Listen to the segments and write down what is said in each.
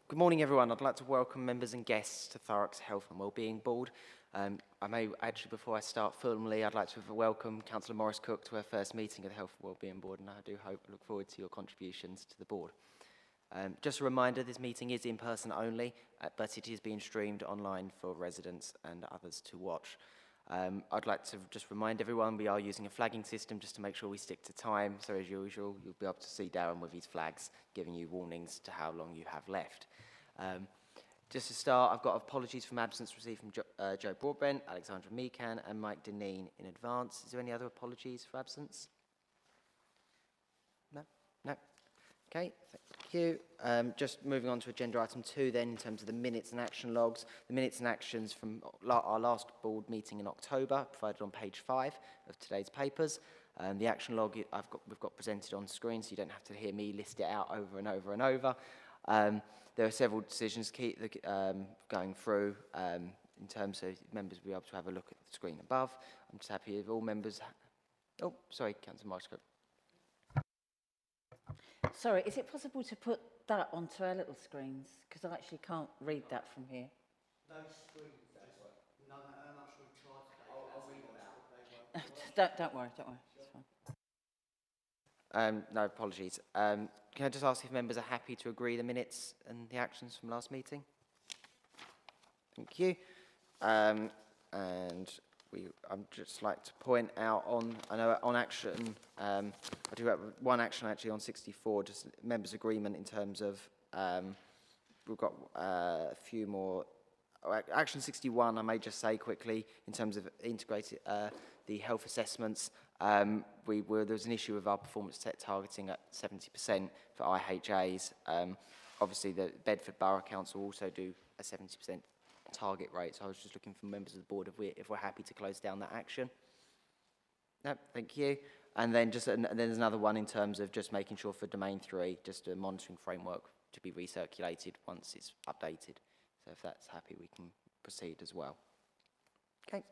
Good morning, everyone. I'd like to welcome members and guests to Thurrock's Health and Wellbeing Board. I may actually, before I start formally, I'd like to welcome Councillor Morris Cook to her first meeting of the Health and Wellbeing Board, and I look forward to your contributions to the board. Just a reminder, this meeting is in person only, but it is being streamed online for residents and others to watch. I'd like to just remind everyone we are using a flagging system just to make sure we stick to time. So as usual, you'll be able to see Darren with his flags giving you warnings to how long you have left. Just to start, I've got apologies from absence received from Joe Broadbent, Alexandra Meekan and Mike Deneen in advance. Is there any other apologies for absence? No? No? Okay, thank you. Just moving on to agenda item 2 then, in terms of the minutes and action logs. The minutes and actions from our last board meeting in October, provided on page 5 of today's papers. The action log we've got presented on screen, so you don't have to hear me list it out over and over and over. There are several decisions going through in terms of members will be able to have a look at the screen above. I'm just happy if all members... Oh, sorry, Councillor Marshall. Sorry, is it possible to put that onto our little screens? Because I actually can't read that from here. No screens, that's right. No matter how much we try to take I'll read them out. Don't worry, Sure. it's fine. No apologies. Can I just ask if members are happy to agree the minutes and the actions from last meeting? Thank you. I'd just like to point out on action, I do have one action actually on 64, just members' agreement in terms of, we've got a few more. Action 61, I may just say quickly, in terms of integrated the health assessments, there was an issue with our performance set targeting at 70% for IHAs. Obviously, the Bedford Borough Council also do a 70% target rate, so I was just looking for members of the board if we're happy to close down that action. No, thank you. And then there's another one in terms of just making sure for domain 3, just a monitoring framework to be recirculated once it's updated. So if that's happy, we can proceed as well. Okay.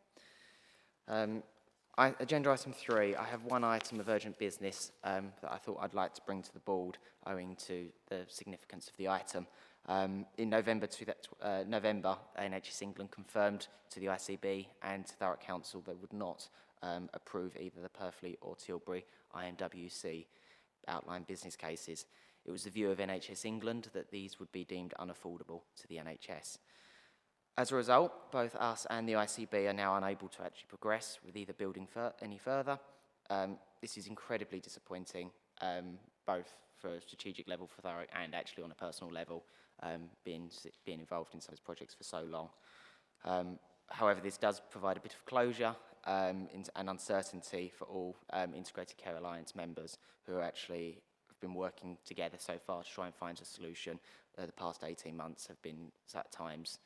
Agenda item 3, I have one item of urgent business that I thought I'd like to bring to the board owing to the significance of the item. In November, NHS England confirmed to the ICB and to Thurrock Council they would not approve either the Purfleet or Tilbury IMWC outline business cases. It was the view of NHS England that these would be deemed unaffordable to the NHS. As a result, both us and the ICB are now unable to actually progress with either building any further. This is incredibly disappointing, both for a strategic level for Thurrock and actually on a personal level, being involved in some of these projects for so long. However, this does provide a bit of closure and uncertainty for all Integrated Care Alliance members who actually have been working together so far to try and find a solution. The past 18 months have been, at times,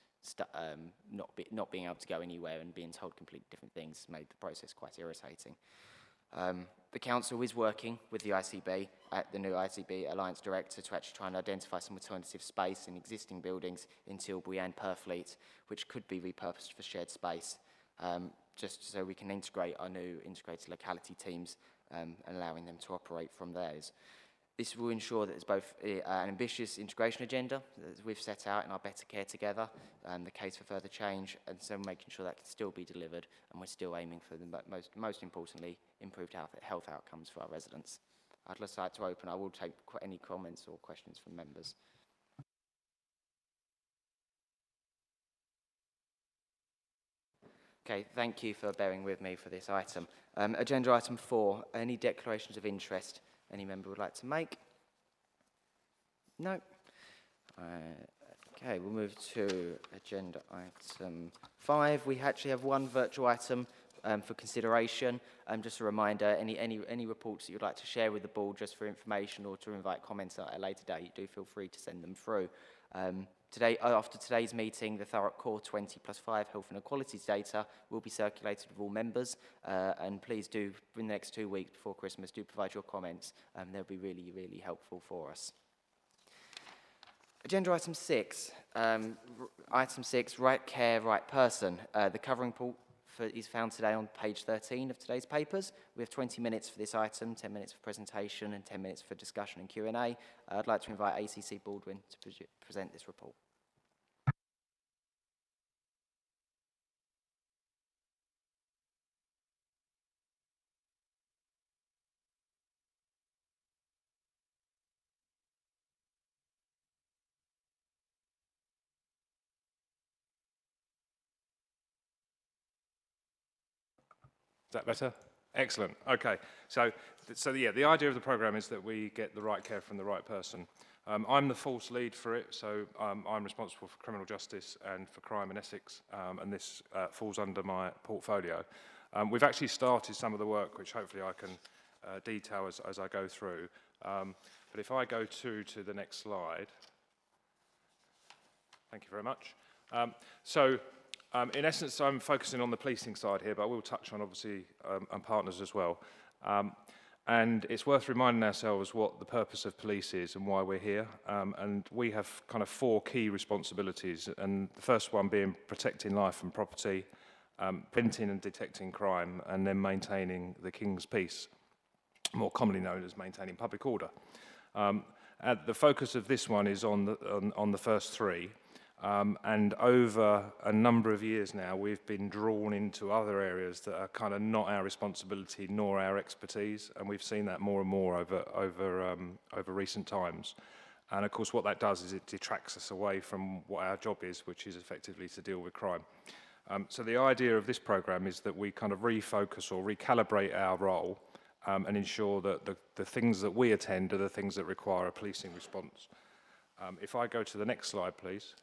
not being able to go anywhere and being told completely different things made the process quite irritating. The Council is working with the ICB, the new ICB Alliance Director, to actually try and identify some alternative space in existing buildings in Tilbury and Purfleet, which could be repurposed for shared space, just so we can integrate our new integrated locality teams and allowing them to operate from theirs. This will ensure that there's both an ambitious integration agenda that we've set out in our Better Care Together, the case for further change, and so making sure that can still be delivered, and we're still aiming for the most importantly, improved health outcomes for our residents. I'd just like to open. I will take any comments or questions from members. Okay, thank you for bearing with me for this item. Agenda item 4, any declarations of interest any member would like to make? No? Okay, we'll move to agenda item 5. We actually have one virtual item for consideration. Just a reminder, any reports that you'd like to share with the board just for information or to invite comments at a later date, do feel free to send them through. After today's meeting, the Thurrock Core 20+5 Health and Equalities data will be circulated with all members, and please do, in the next 2 weeks before Christmas, do provide your comments. They'll be really, really helpful for us. Agenda item 6. Item 6, right care, right person. The covering is found today on page 13 of today's papers. We have 20 minutes for this item, 10 minutes for presentation, and 10 minutes for discussion and Q&A. I'd like to invite ACC Baldwin to present this report. Is that better? Excellent. Okay. So yeah, the idea of the program is that we get the right care from the right person. I'm the force lead for it, so I'm responsible for criminal justice and for crime in Essex, and this falls under my portfolio. We've actually started some of the work, which hopefully I can detail as I go through. But if I go to the next slide. Thank you very much. In essence, I'm focusing on the policing side here, but I will touch on, obviously, and partners as well. And it's worth reminding ourselves what the purpose of police is and why we're here. And we have kind of 4 key responsibilities, and the first one being protecting life and property, preventing and detecting crime, and then maintaining the King's peace, more commonly known as maintaining public order. The focus of this one is on the first 3. And over a number of years now, we've been drawn into other areas that are kind of not our responsibility nor our expertise, and we've seen that more and more over recent times. And of course, what that does is it detracts us away from what our job is, which is effectively to deal with crime. So the idea of this program is that we kind of refocus or recalibrate our role and ensure that the things that we attend are the things that require a policing response. If I go to the next slide, please.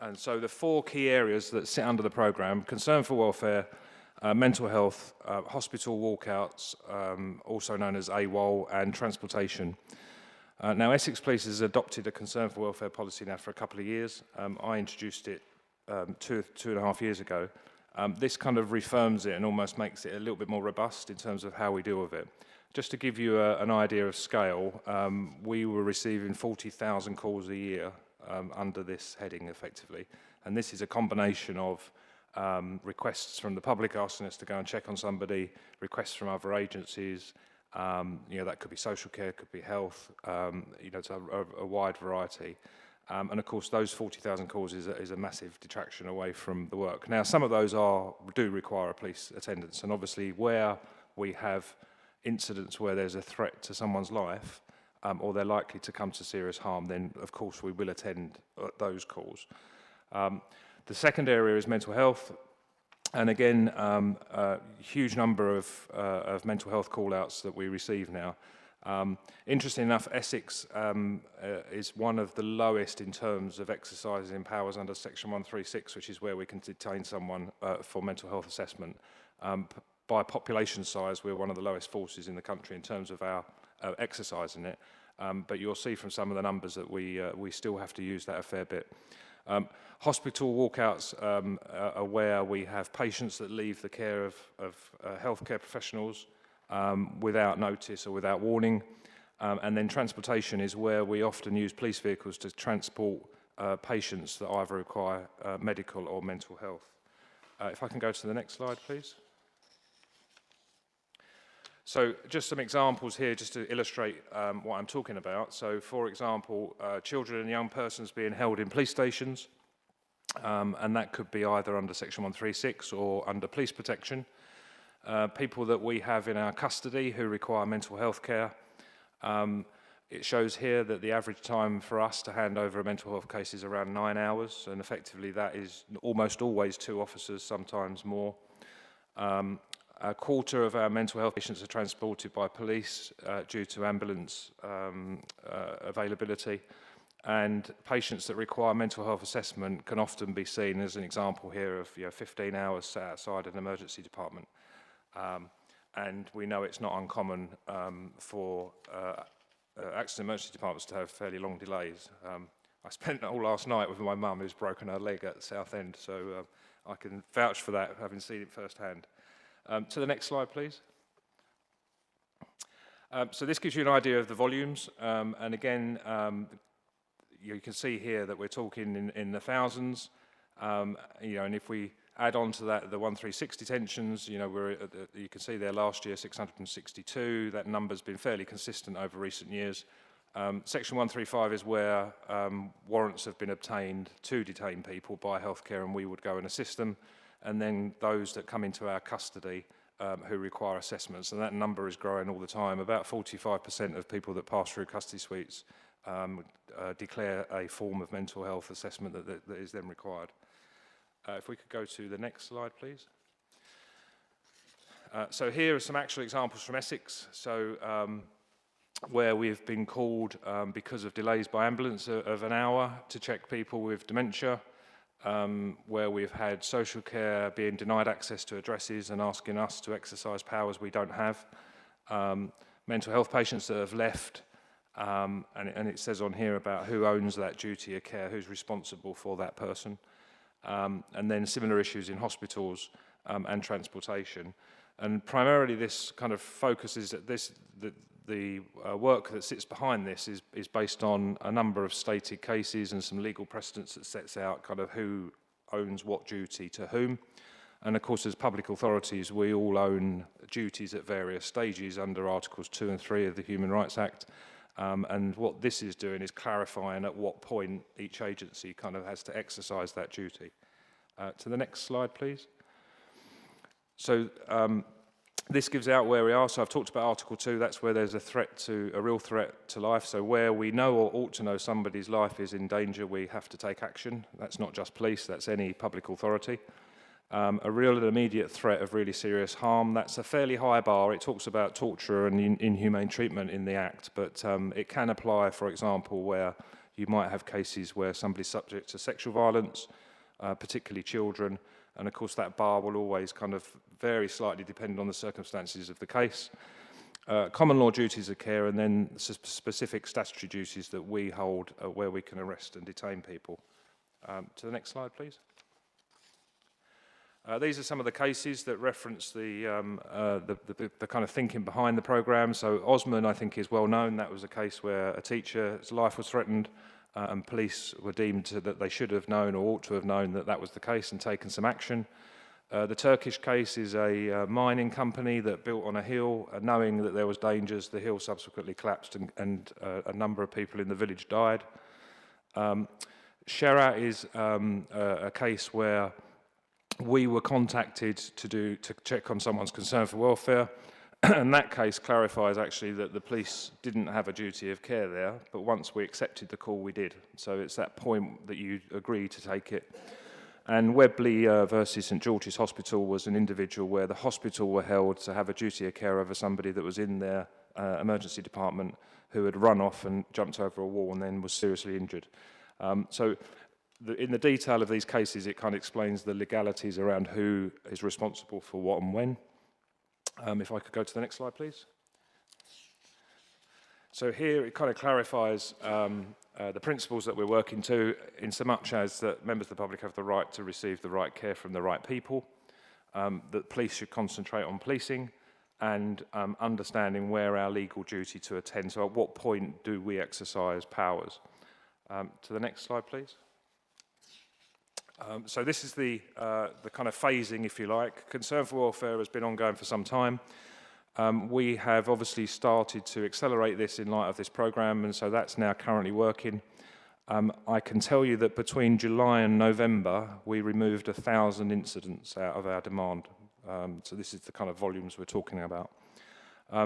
And so the 4 key areas that sit under the programme: concern for welfare, mental health, hospital walkouts, also known as AWOL, and transportation. Now, Essex Police has adopted a concern for welfare policy now for a couple of years. I introduced it 2.5 years ago. This kind of reaffirms it and almost makes it a little bit more robust in terms of how we deal with it. Just to give you an idea of scale, we were receiving 40,000 calls a year under this heading, effectively. And this is a combination of requests from the public asking us to go and check on somebody, requests from other agencies, that could be social care, could be health, it's a wide variety. And of course, those 40,000 calls is a massive detraction away from the work. Now, some of those do require a police attendance, and obviously where we have incidents where there's a threat to someone's life, or they're likely to come to serious harm, then of course we will attend those calls. The second area is mental health, and again, a huge number of mental health call-outs that we receive now. Interesting enough, Essex is one of the lowest in terms of exercising powers under Section 136, which is where we can detain someone for mental health assessment. By population size, we're one of the lowest forces in the country in terms of our exercising it. But you'll see from some of the numbers that we still have to use that a fair bit. Hospital walkouts are where we have patients that leave the care of healthcare professionals without notice or without warning. And then transportation is where we often use police vehicles to transport patients that either require medical or mental health. If I can go to the next slide, please. So just some examples here just to illustrate what I'm talking about. So for example, children and young persons being held in police stations, and that could be either under Section 136 or under police protection. People that we have in our custody who require mental health care. It shows here that the average time for us to hand over a mental health case is around 9 hours, and effectively that is almost always 2 officers, sometimes more. A quarter of our mental health patients are transported by police due to ambulance availability, and patients that require mental health assessment can often be seen as an example here of 15 hours sat outside an emergency department. And we know it's not uncommon for accident emergency departments to have fairly long delays. I spent all last night with my mum who's broken her leg at Southend, so I can vouch for that, having seen it firsthand. To the next slide, please. So this gives you an idea of the volumes, and again, you can see here that we're talking in the thousands. And if we add on to that the 1360 detentions, you can see there last year 662. That number's been fairly consistent over recent years. Section 135 is where warrants have been obtained to detain people by healthcare, and we would go and assist them. And then those that come into our custody who require assessments, and that number is growing all the time. About 45% of people that pass through custody suites declare a form of mental health assessment that is then required. If we could go to the next slide, please. So here are some actual examples from Essex. So where we've been called because of delays by ambulance of an hour to check people with dementia, where we've had social care being denied access to addresses and asking us to exercise powers we don't have, mental health patients that have left, and it says on here about who owns that duty of care, who's responsible for that person, and then similar issues in hospitals and transportation. And primarily this kind of focuses at the work that sits behind this is based on a number of stated cases and some legal precedents that sets out kind of who owns what duty to whom. And of course, as public authorities, we all own duties at various stages under Articles 2 and 3 of the Human Rights Act. And what this is doing is clarifying at what point each agency kind of has to exercise that duty. To the next slide, please. So this gives out where we are. So I've talked about Article 2, that's where there's a real threat to life. So where we know or ought to know somebody's life is in danger, we have to take action. That's not just police, that's any public authority. A real and immediate threat of really serious harm, that's a fairly high bar. It talks about torture and inhumane treatment in the Act, but it can apply, for example, where you might have cases where somebody's subject to sexual violence, particularly children, and of course that bar will always kind of vary slightly depending on the circumstances of the case. Common law duties of care, and then specific statutory duties that we hold where we can arrest and detain people. To the next slide, please. These are some of the cases that reference the kind of thinking behind the programme. So Osman, I think, is well known. That was a case where a teacher's life was threatened, and police were deemed that they should have known or ought to have known that that was the case and taken some action. The Turkish case is a mining company that built on a hill, knowing that there was dangers. The hill subsequently collapsed and a number of people in the village died. Shera is a case where we were contacted to check on someone's concern for welfare, and that case clarifies actually that the police didn't have a duty of care there, but once we accepted the call, we did. So it's that point that you agree to take it. And Webley versus St George's Hospital was an individual where the hospital were held to have a duty of care over somebody that was in their emergency department who had run off and jumped over a wall and then was seriously injured. In the detail of these cases, it kind of explains the legalities around who is responsible for what and when. If I could go to the next slide, please. So here it kind of clarifies the principles that we're working to, in so much as that members of the public have the right to receive the right care from the right people, that police should concentrate on policing, and understanding where our legal duty to attend. So at what point do we exercise powers? To the next slide, please. So this is the kind of phasing, if you like. Concern for welfare has been ongoing for some time. We have obviously started to accelerate this in light of this programme, and so that's now currently working. I can tell you that between July and November, we removed 1,000 incidents out of our demand. So this is the kind of volumes we're talking about.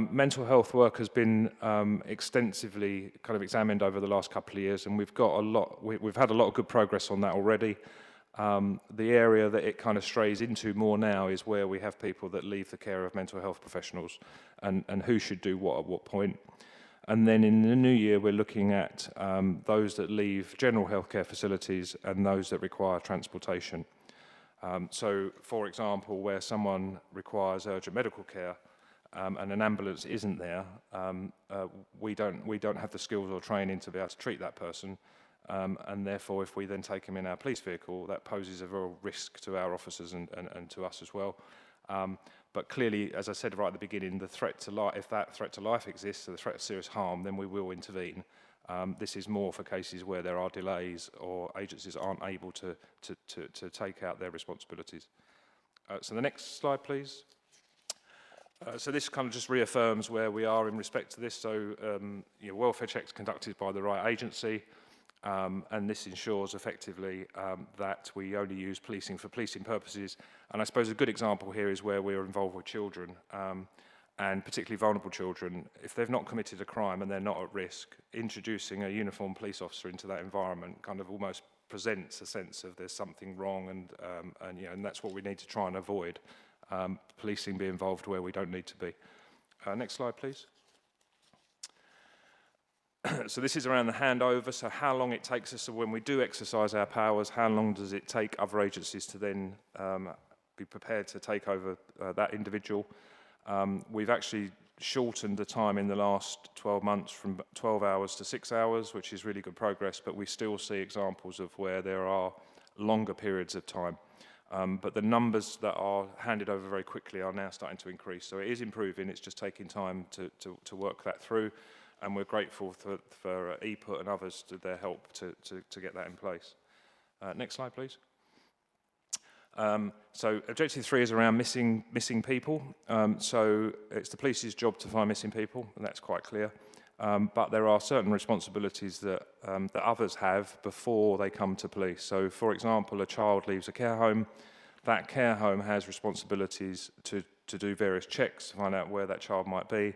Mental health work has been extensively kind of examined over the last couple of years, and we've had a lot of good progress on that already. The area that it kind of strays into more now is where we have people that leave the care of mental health professionals and who should do what at what point. And then in the new year, we're looking at those that leave general healthcare facilities and those that require transportation. So, for example, where someone requires urgent medical care and an ambulance isn't there, we don't have the skills or training to be able to treat that person. And therefore, if we then take them in our police vehicle, that poses a real risk to our officers and to us as well. But clearly, as I said right at the beginning, the threat to life, if that threat to life exists, or the threat of serious harm, then we will intervene. This is more for cases where there are delays or agencies aren't able to take out their responsibilities. So the next slide, please. So this kind of just reaffirms where we are in respect to this. So welfare checks conducted by the right agency, and this ensures effectively that we only use policing for policing purposes. And I suppose a good example here is where we're involved with children, and particularly vulnerable children. If they've not committed a crime and they're not at risk, introducing a uniformed police officer into that environment kind of almost presents a sense of there's something wrong, and that's what we need to try and avoid. Policing be involved where we don't need to be. Next slide, please. So this is around the handover, so how long it takes us, so when we do exercise our powers, how long does it take other agencies to then be prepared to take over that individual? We've actually shortened the time in the last 12 months from 12 hours to 6 hours, which is really good progress, but we still see examples of where there are longer periods of time. But the numbers that are handed over very quickly are now starting to increase. So it is improving, it's just taking time to work that through. And we're grateful for EPUT and others to their help to get that in place. Next slide, please. So objective 3 is around missing people. So it's the police's job to find missing people, and that's quite clear. But there are certain responsibilities that others have before they come to police. So, for example, a child leaves a care home. That care home has responsibilities to do various checks to find out where that child might be.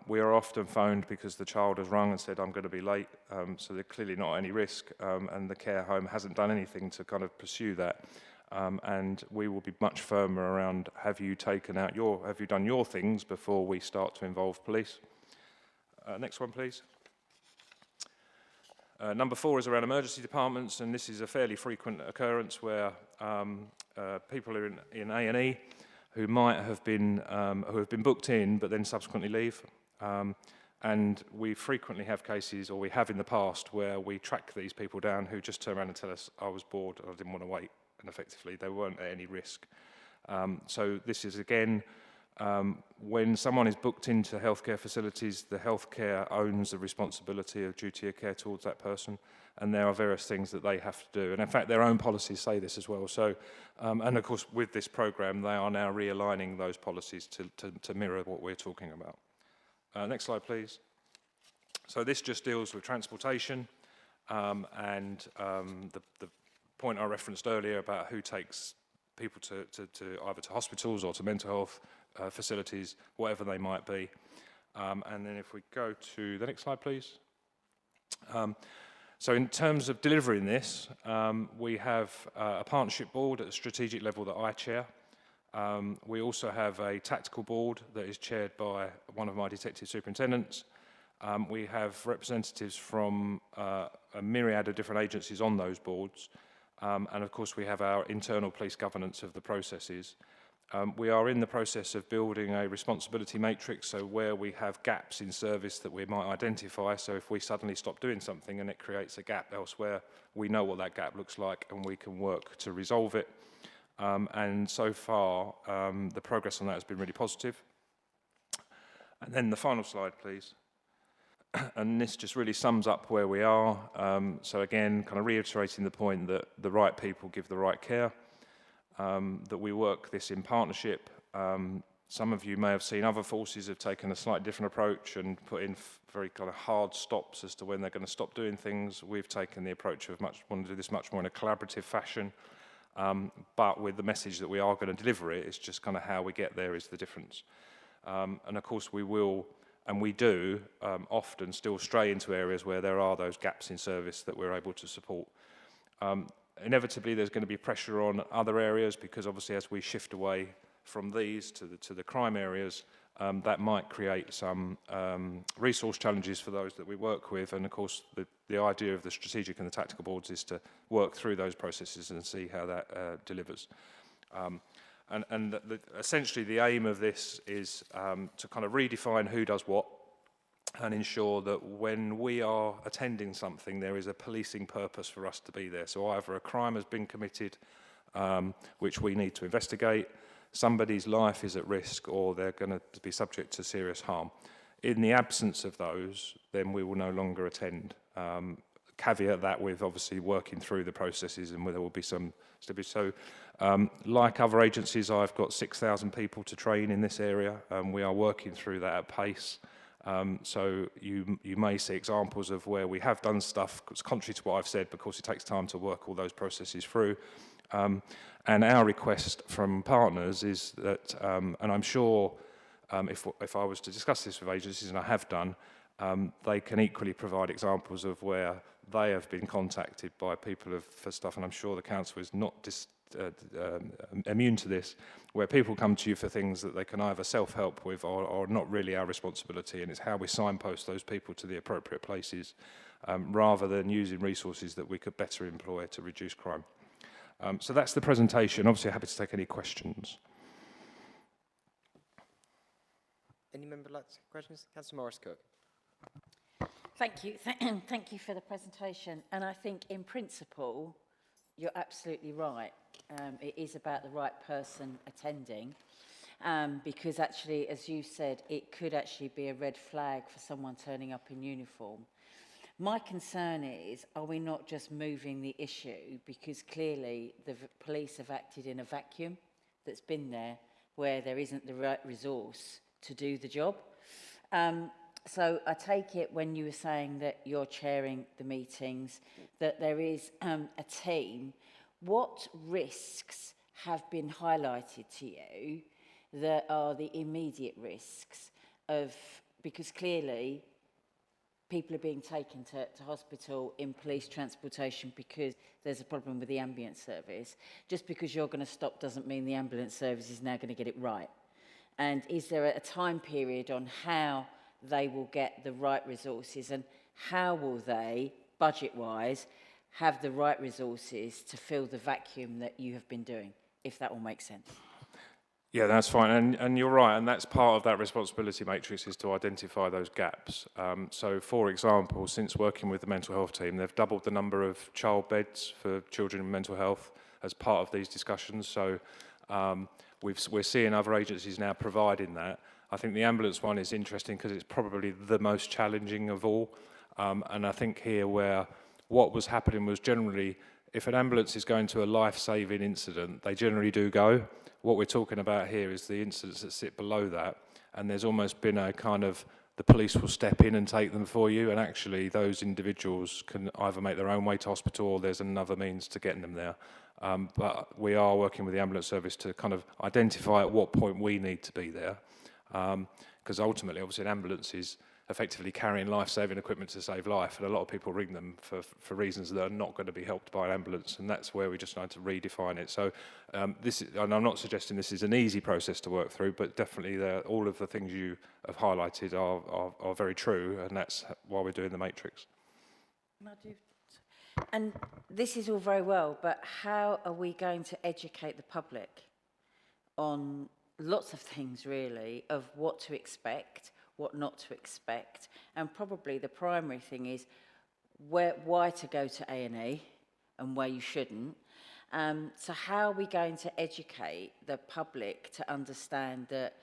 We are often phoned because the child has rung and said, I'm going to be late, so there's clearly not any risk, and the care home hasn't done anything to kind of pursue that. And we will be much firmer around, have you done your things before we start to involve police? Next one, please. Number 4 is around emergency departments, and this is a fairly frequent occurrence where people are in A&E who might have been booked in but then subsequently leave. And we frequently have cases, or we have in the past, where we track these people down who just turn around and tell us, I was bored and I didn't want to wait, and effectively they weren't at any risk. So this is again, when someone is booked into healthcare facilities, the healthcare owns the responsibility of duty of care towards that person, and there are various things that they have to do. And in fact, their own policies say this as well. So, and of course, with this program, they are now realigning those policies to mirror what we're talking about. Next slide, please. So this just deals with transportation, and the point I referenced earlier about who takes people to either to hospitals or to mental health facilities, whatever they might be. And then if we go to the next slide, please. So in terms of delivering this, we have a partnership board at a strategic level that I chair. We also have a tactical board that is chaired by one of my detective superintendents. We have representatives from a myriad of different agencies on those boards. And of course, we have our internal police governance of the processes. We are in the process of building a responsibility matrix, so where we have gaps in service that we might identify, so if we suddenly stop doing something and it creates a gap elsewhere, we know what that gap looks like and we can work to resolve it. And so far, the progress on that has been really positive. And then the final slide, please. And this just really sums up where we are. So again, kind of reiterating the point that the right people give the right care, that we work this in partnership. Some of you may have seen other forces have taken a slightly different approach and put in very kind of hard stops as to when they're going to stop doing things. We've taken the approach of want to do this much more in a collaborative fashion, but with the message that we are going to deliver it. It's just kind of how we get there is the difference. And of course we will, and we do often still stray into areas where there are those gaps in service that we're able to support. Inevitably, there's going to be pressure on other areas because obviously as we shift away from these to the crime areas, that might create some resource challenges for those that we work with. And of course, the idea of the strategic and the tactical boards is to work through those processes and see how that delivers. And essentially the aim of this is to kind of redefine who does what and ensure that when we are attending something, there is a policing purpose for us to be there. So either a crime has been committed, which we need to investigate, somebody's life is at risk, or they're going to be subject to serious harm. In the absence of those, then we will no longer attend. Caveat that with obviously working through the processes and where there will be some stability. So, like other agencies, I've got 6,000 people to train in this area. We are working through that at pace. So you may see examples of where we have done stuff, it's contrary to what I've said, because it takes time to work all those processes through. And our request from partners is that, and I'm sure if I was to discuss this with agencies, and I have done, they can equally provide examples of where they have been contacted by people for stuff, and I'm sure the council is not immune to this, where people come to you for things that they can either self-help with or not really our responsibility, and it's how we signpost those people to the appropriate places, rather than using resources that we could better employ to reduce crime. So that's the presentation. Obviously, happy to take any questions. Any member like to ask questions? Councillor Morris-Cook. Thank you. Thank you for the presentation. And I think in principle, you're absolutely right. It is about the right person attending, because actually, as you said, it could actually be a red flag for someone turning up in uniform. My concern is, are we not just moving the issue, because clearly the police have acted in a vacuum that's been there where there isn't the right resource to do the job. So I take it when you were saying that you're chairing the meetings, that there is a team. What risks have been highlighted to you that are the immediate risks of, because clearly people are being taken to hospital in police transportation because there's a problem with the ambulance service. Just because you're going to stop doesn't mean the ambulance service is now going to get it right. And is there a time period on how they will get the right resources, and how will they, budget-wise, have the right resources to fill the vacuum that you have been doing, if that all makes sense? Yeah, that's fine, and you're right, and that's part of that responsibility matrix, is to identify those gaps. So, for example, since working with the mental health team, they've doubled the number of child beds for children with mental health as part of these discussions. So, we're seeing other agencies now providing that. I think the ambulance one is interesting because it's probably the most challenging of all. And I think here where what was happening was generally, if an ambulance is going to a life-saving incident, they generally do go. What we're talking about here is the incidents that sit below that, and there's almost been a kind of, the police will step in and take them for you, and actually those individuals can either make their own way to hospital or there's another means to getting them there. But we are working with the ambulance service to kind of identify at what point we need to be there. Because ultimately, obviously, an ambulance is effectively carrying life-saving equipment to save life, and a lot of people ring them for reasons that are not going to be helped by an ambulance, and that's where we just need to redefine it. So this is, and I'm not suggesting this is an easy process to work through, but definitely all of the things you have highlighted are very true, and that's why we're doing the matrix. And this is all very well, but how are we going to educate the public on lots of things, really, of what to expect, what not to expect, and probably the primary thing is why to go to A&E and where you shouldn't. So how are we going to educate the public to understand that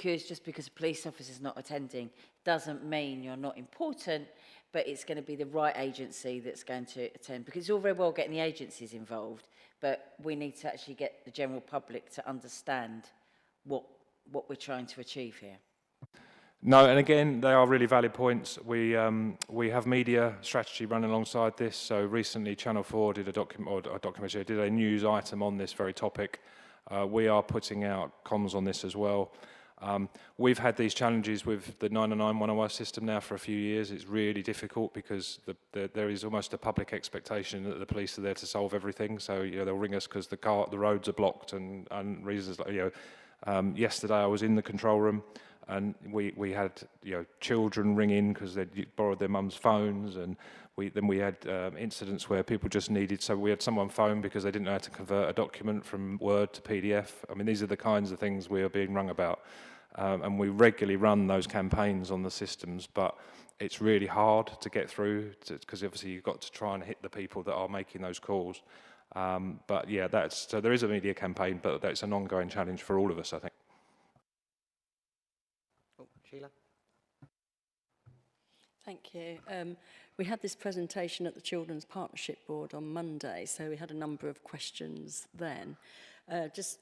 just because a police officer is not attending doesn't mean you're not important, but it's going to be the right agency that's going to attend? Because it's all very well getting the agencies involved, but we need to actually get the general public to understand what we're trying to achieve here. No, and again, they are really valid points. We have media strategy running alongside this. So recently, Channel 4 did a documentary, did a news item on this very topic. We are putting out comms on this as well. We've had these challenges with the 999 system now for a few years. It's really difficult because there is almost a public expectation that the police are there to solve everything. So they'll ring us because the roads are blocked and reasons like yesterday I was in the control room and we had children ring in because they'd borrowed their mum's phones, and then we had incidents where people just needed, so we had someone phone because they didn't know how to convert a document from Word to PDF. I mean, these are the kinds of things we are being rung about, and we regularly run those campaigns on the systems, but it's really hard to get through because obviously you've got to try and hit the people that are making those calls. But yeah, so there is a media campaign, but that's an ongoing challenge for all of us, I think. Oh, Sheila. Thank you. We had this presentation at the Children's Partnership Board on Monday, so we had a number of questions then. Just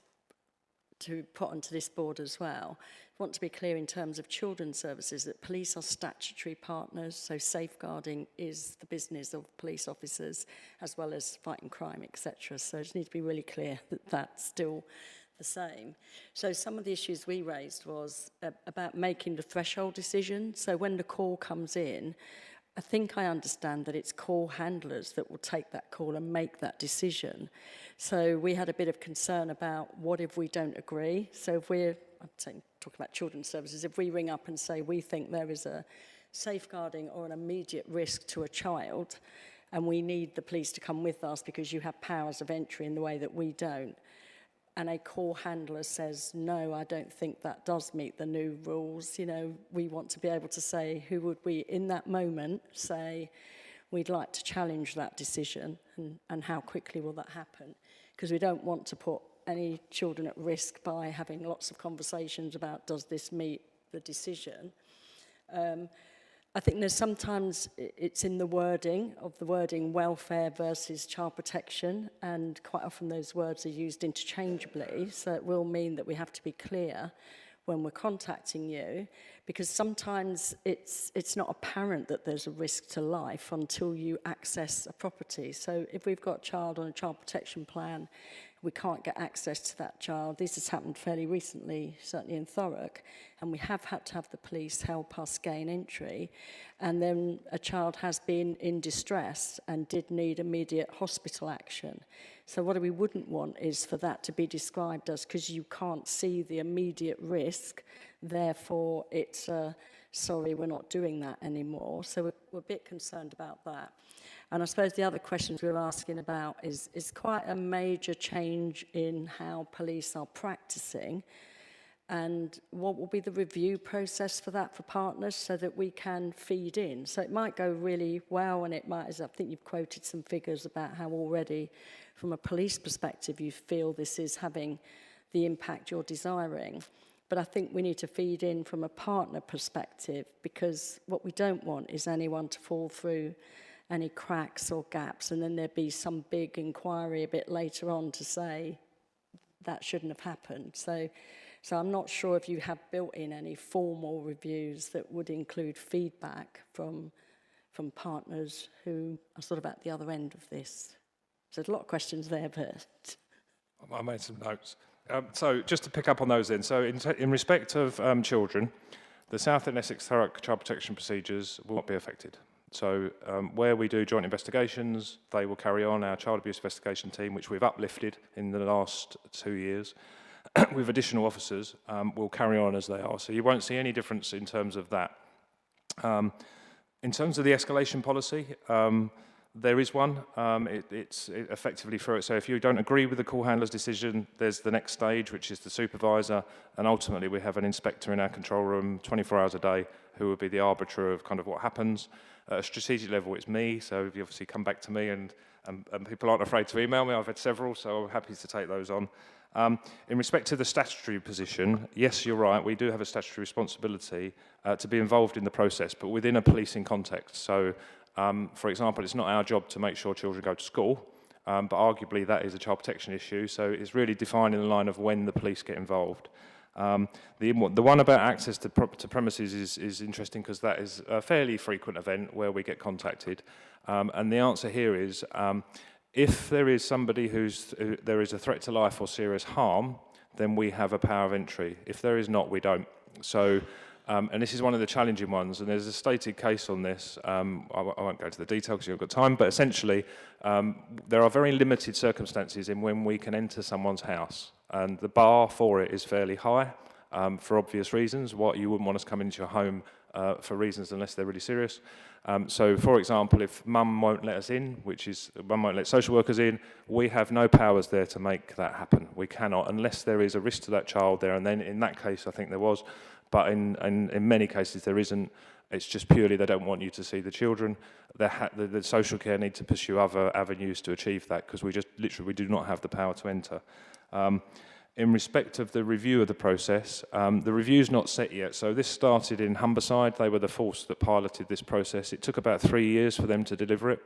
to put onto this board as well, I want to be clear in terms of children's services that police are statutory partners, so safeguarding is the business of police officers as well as fighting crime, etc. So I just need to be really clear that that's still the same. So some of the issues we raised was about making the threshold decision. So when the call comes in, I think I understand that it's call handlers that will take that call and make that decision. So we had a bit of concern about what if we don't agree. So if we're, I'm talking about children's services, if we ring up and say we think there is a safeguarding or an immediate risk to a child and we need the police to come with us because you have powers of entry in the way that we don't, and a call handler says, no, I don't think that does meet the new rules, you know, we want to be able to say, who would we, in that moment, say, we'd like to challenge that decision, and how quickly will that happen? Because we don't want to put any children at risk by having lots of conversations about, does this meet the decision? I think there's sometimes it's in the wording welfare versus child protection, and quite often those words are used interchangeably, so it will mean that we have to be clear when we're contacting you, because sometimes it's not apparent that there's a risk to life until you access a property. So if we've got a child on a child protection plan, we can't get access to that child. This has happened fairly recently, certainly in Thurrock, and we have had to have the police help us gain entry. And then a child has been in distress and did need immediate hospital action. So what we wouldn't want is for that to be described as, because you can't see the immediate risk, therefore it's sorry, we're not doing that anymore. So we're a bit concerned about that. And I suppose the other questions we were asking about is quite a major change in how police are practicing, and what will be the review process for that for partners so that we can feed in. So it might go really well, and it might, as I think you've quoted some figures about how already from a police perspective you feel this is having the impact you're desiring. But I think we need to feed in from a partner perspective, because what we don't want is anyone to fall through any cracks or gaps, and then there'd be some big inquiry a bit later on to say that shouldn't have happened. So I'm not sure if you have built in any formal reviews that would include feedback from partners who are sort of at the other end of this. So there's a lot of questions there, but I made some notes. So just to pick up on those then, so in respect of children, the South and Essex Thurrock child protection procedures will not be affected. So where we do joint investigations, they will carry on. Our child abuse investigation team, which we've uplifted in the last 2 years, with additional officers, will carry on as they are. So you won't see any difference in terms of that. In terms of the escalation policy, there is one. It's effectively through it. So if you don't agree with the call handler's decision, there's the next stage, which is the supervisor, and ultimately we have an inspector in our control room 24 hours a day who will be the arbiter of kind of what happens. At a strategic level, it's me, so you obviously come back to me, and people aren't afraid to email me. I've had several, so I'm happy to take those on. In respect to the statutory position, yes, you're right, we do have a statutory responsibility to be involved in the process, but within a policing context. So, for example, it's not our job to make sure children go to school, but arguably that is a child protection issue, so it's really defining the line of when the police get involved. The one about access to premises is interesting, because that is a fairly frequent event where we get contacted. And the answer here is, if there is somebody there is a threat to life or serious harm, then we have a power of entry. If there is not, we don't. So, and this is one of the challenging ones, and there's a stated case on this. I won't go into the detail because you've got time, but essentially, there are very limited circumstances in when we can enter someone's house, and the bar for it is fairly high, for obvious reasons. You wouldn't want us coming into your home for reasons unless they're really serious. So, for example, if mum won't let us in, mum won't let social workers in, we have no powers there to make that happen. We cannot, unless there is a risk to that child there, and then in that case I think there was, but in many cases there isn't. It's just purely they don't want you to see the children. The social care need to pursue other avenues to achieve that, because we do not have the power to enter. In respect of the review of the process, the review's not set yet. So this started in Humberside. They were the force that piloted this process. It took about 3 years for them to deliver it.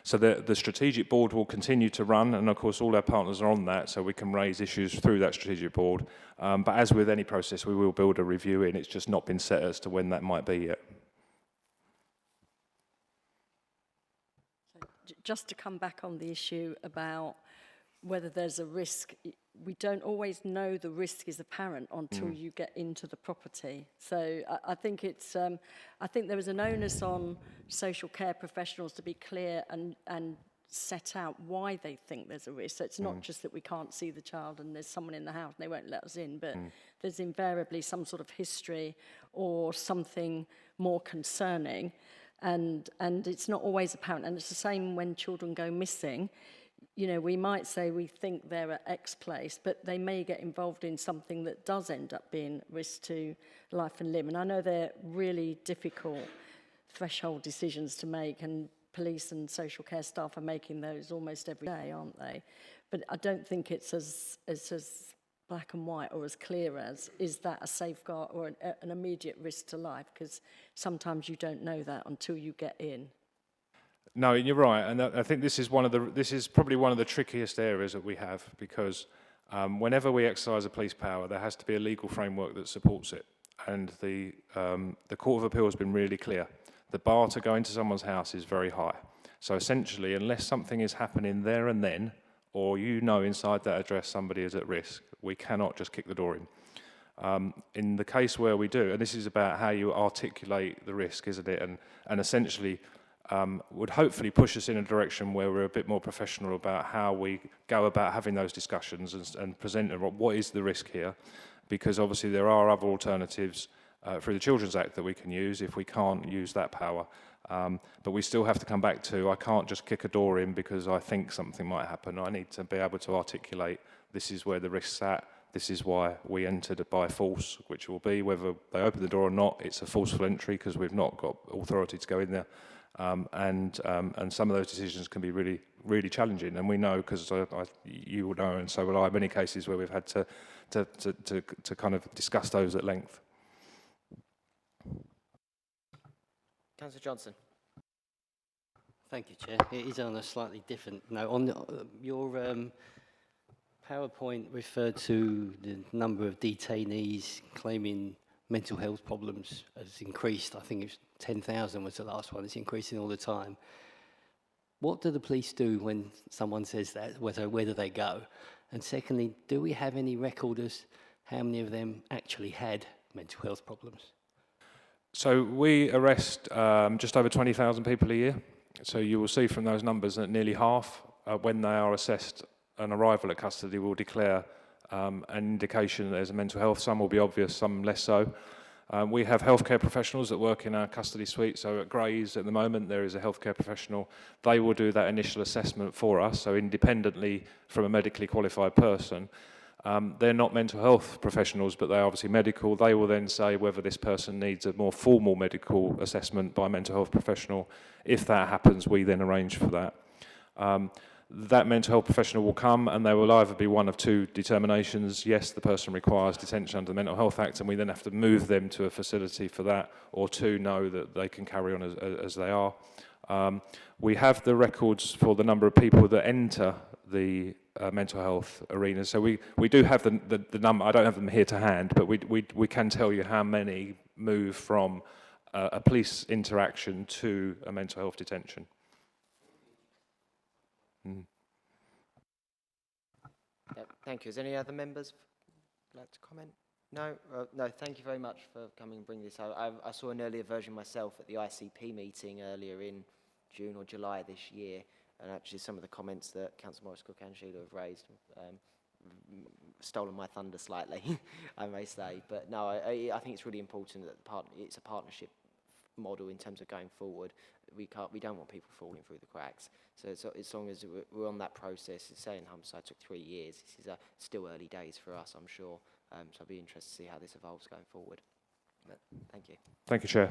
So the strategic board will continue to run, and of course all our partners are on that, so we can raise issues through that strategic board. But as with any process, we will build a review in. It's just not been set as to when that might be yet. Just to come back on the issue about whether there's a risk, we don't always know the risk is apparent until you get into the property. So I think it's, I think there is an onus on social care professionals to be clear and set out why they think there's a risk. So it's not just that we can't see the child and there's someone in the house and they won't let us in, but there's invariably some sort of history or something more concerning. And it's not always apparent. And it's the same when children go missing. You know, we might say we think they're at X place, but they may get involved in something that does end up being risk to life and limb. And I know they're really difficult threshold decisions to make, and police and social care staff are making those almost every day, aren't they? But I don't think it's as black and white or as clear as, is that a safeguard or an immediate risk to life? Because sometimes you don't know that until you get in. No, you're right, and I think this is probably one of the trickiest areas that we have, because whenever we exercise a police power, there has to be a legal framework that supports it, and the Court of Appeal has been really clear. The bar to go into someone's house is very high. So essentially, unless something is happening there and then, or you know inside that address somebody is at risk, we cannot just kick the door in. In the case where we do, and this is about how you articulate the risk, isn't it? And essentially, would hopefully push us in a direction where we're a bit more professional about how we go about having those discussions and present what is the risk here, because obviously there are other alternatives through the Children's Act that we can use if we can't use that power. But we still have to come back to, I can't just kick a door in because I think something might happen. I need to be able to articulate, this is where the risk's at, this is why we entered it by force, which will be, whether they open the door or not, it's a forceful entry because we've not got authority to go in there. And some of those decisions can be really, really challenging. And we know, because you will know, and so will I, many cases where we've had to kind of discuss those at length. Councillor Johnson. Thank you, Chair. It is on a slightly different note. On your PowerPoint referred to the number of detainees claiming mental health problems has increased. I think it was 10,000 was the last one. It's increasing all the time. What do the police do when someone says that? Where do they go? And secondly, do we have any record as how many of them actually had mental health problems? So we arrest just over 20,000 people a year. So you will see from those numbers that nearly half, when they are assessed on arrival at custody, will declare an indication that there's a mental health. Some will be obvious, some less so. We have healthcare professionals that work in our custody suite. So at Grays at the moment, there is a healthcare professional. They will do that initial assessment for us, so independently from a medically qualified person. They're not mental health professionals, but they're obviously medical. They will then say whether this person needs a more formal medical assessment by a mental health professional. If that happens, we then arrange for that. That mental health professional will come, and there will either be one of two determinations. Yes, the person requires detention under the Mental Health Act, and we then have to move them to a facility for that, or two, know that they can carry on as they are. We have the records for the number of people that enter the mental health arena. So we do have the number. I don't have them here to hand, but we can tell you how many move from a police interaction to a mental health detention. Yep, thank you. Is there any other members like to comment? No? No, thank you very much for coming and bringing this out. I saw an earlier version myself at the ICP meeting earlier in June or July this year, and actually some of the comments that Councillor Morris-Cook and Sheila have raised stolen my thunder slightly, I may say. But no, I think it's really important that it's a partnership model in terms of going forward. We don't want people falling through the cracks. So as long as we're on that process, say in Humberside took 3 years. This is still early days for us, I'm sure. So I'll be interested to see how this evolves going forward. But thank you. Thank you, Chair.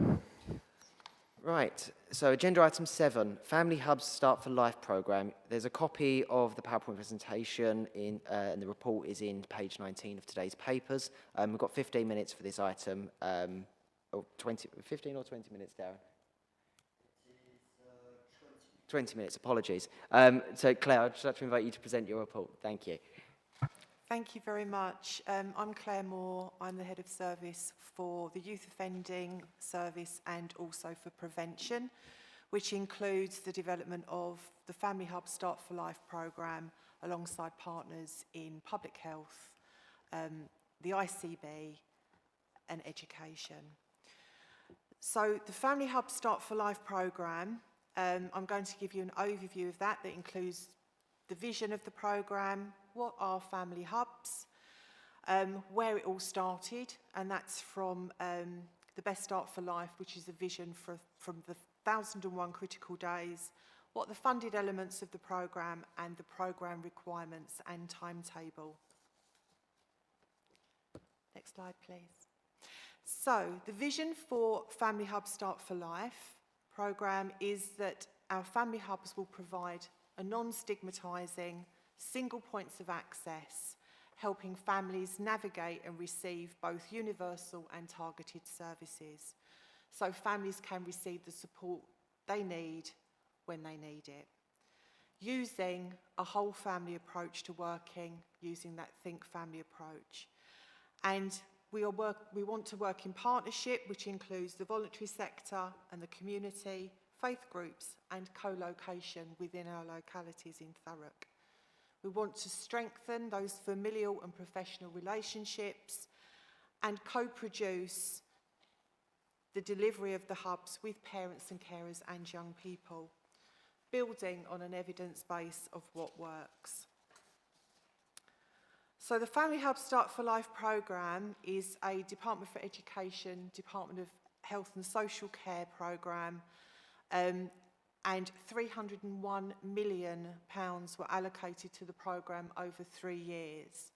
Right, so agenda item 7, Family Hub's Start for Life programme. There's a copy of the PowerPoint presentation and the report is in page 19 of today's papers. We've got 15 minutes for this item, or 15 or 20 minutes, Darren? 20 minutes, apologies. So Claire, I'd just like to invite you to present your report. Thank you. Thank you very much. I'm Claire Moore. I'm the Head of Service for the Youth Offending Service and also for prevention, which includes the development of the Family Hub Start for Life programme alongside partners in public health, the ICB and education. So the Family Hub Start for Life programme, I'm going to give you an overview of that includes the vision of the programme, what are family hubs, where it all started, and that's from the Best Start for Life, which is a vision from the 1001 critical days, what the funded elements of the programme and the programme requirements and timetable. Next slide, please. So the vision for Family Hub Start for Life programme is that our family hubs will provide a non-stigmatising, single points of access, helping families navigate and receive both universal and targeted services, so families can receive the support they need when they need it. Using a whole family approach to working, using that Think Family approach. And we want to work in partnership, which includes the voluntary sector and the community, faith groups and co-location within our localities in Thurrock. We want to strengthen those familial and professional relationships and co-produce the delivery of the hubs with parents and carers and young people, building on an evidence base of what works. So the Family Hub Start for Life programme is a Department for Education, Department of Health and Social Care programme, and £301 million were allocated to the programme over 3 years.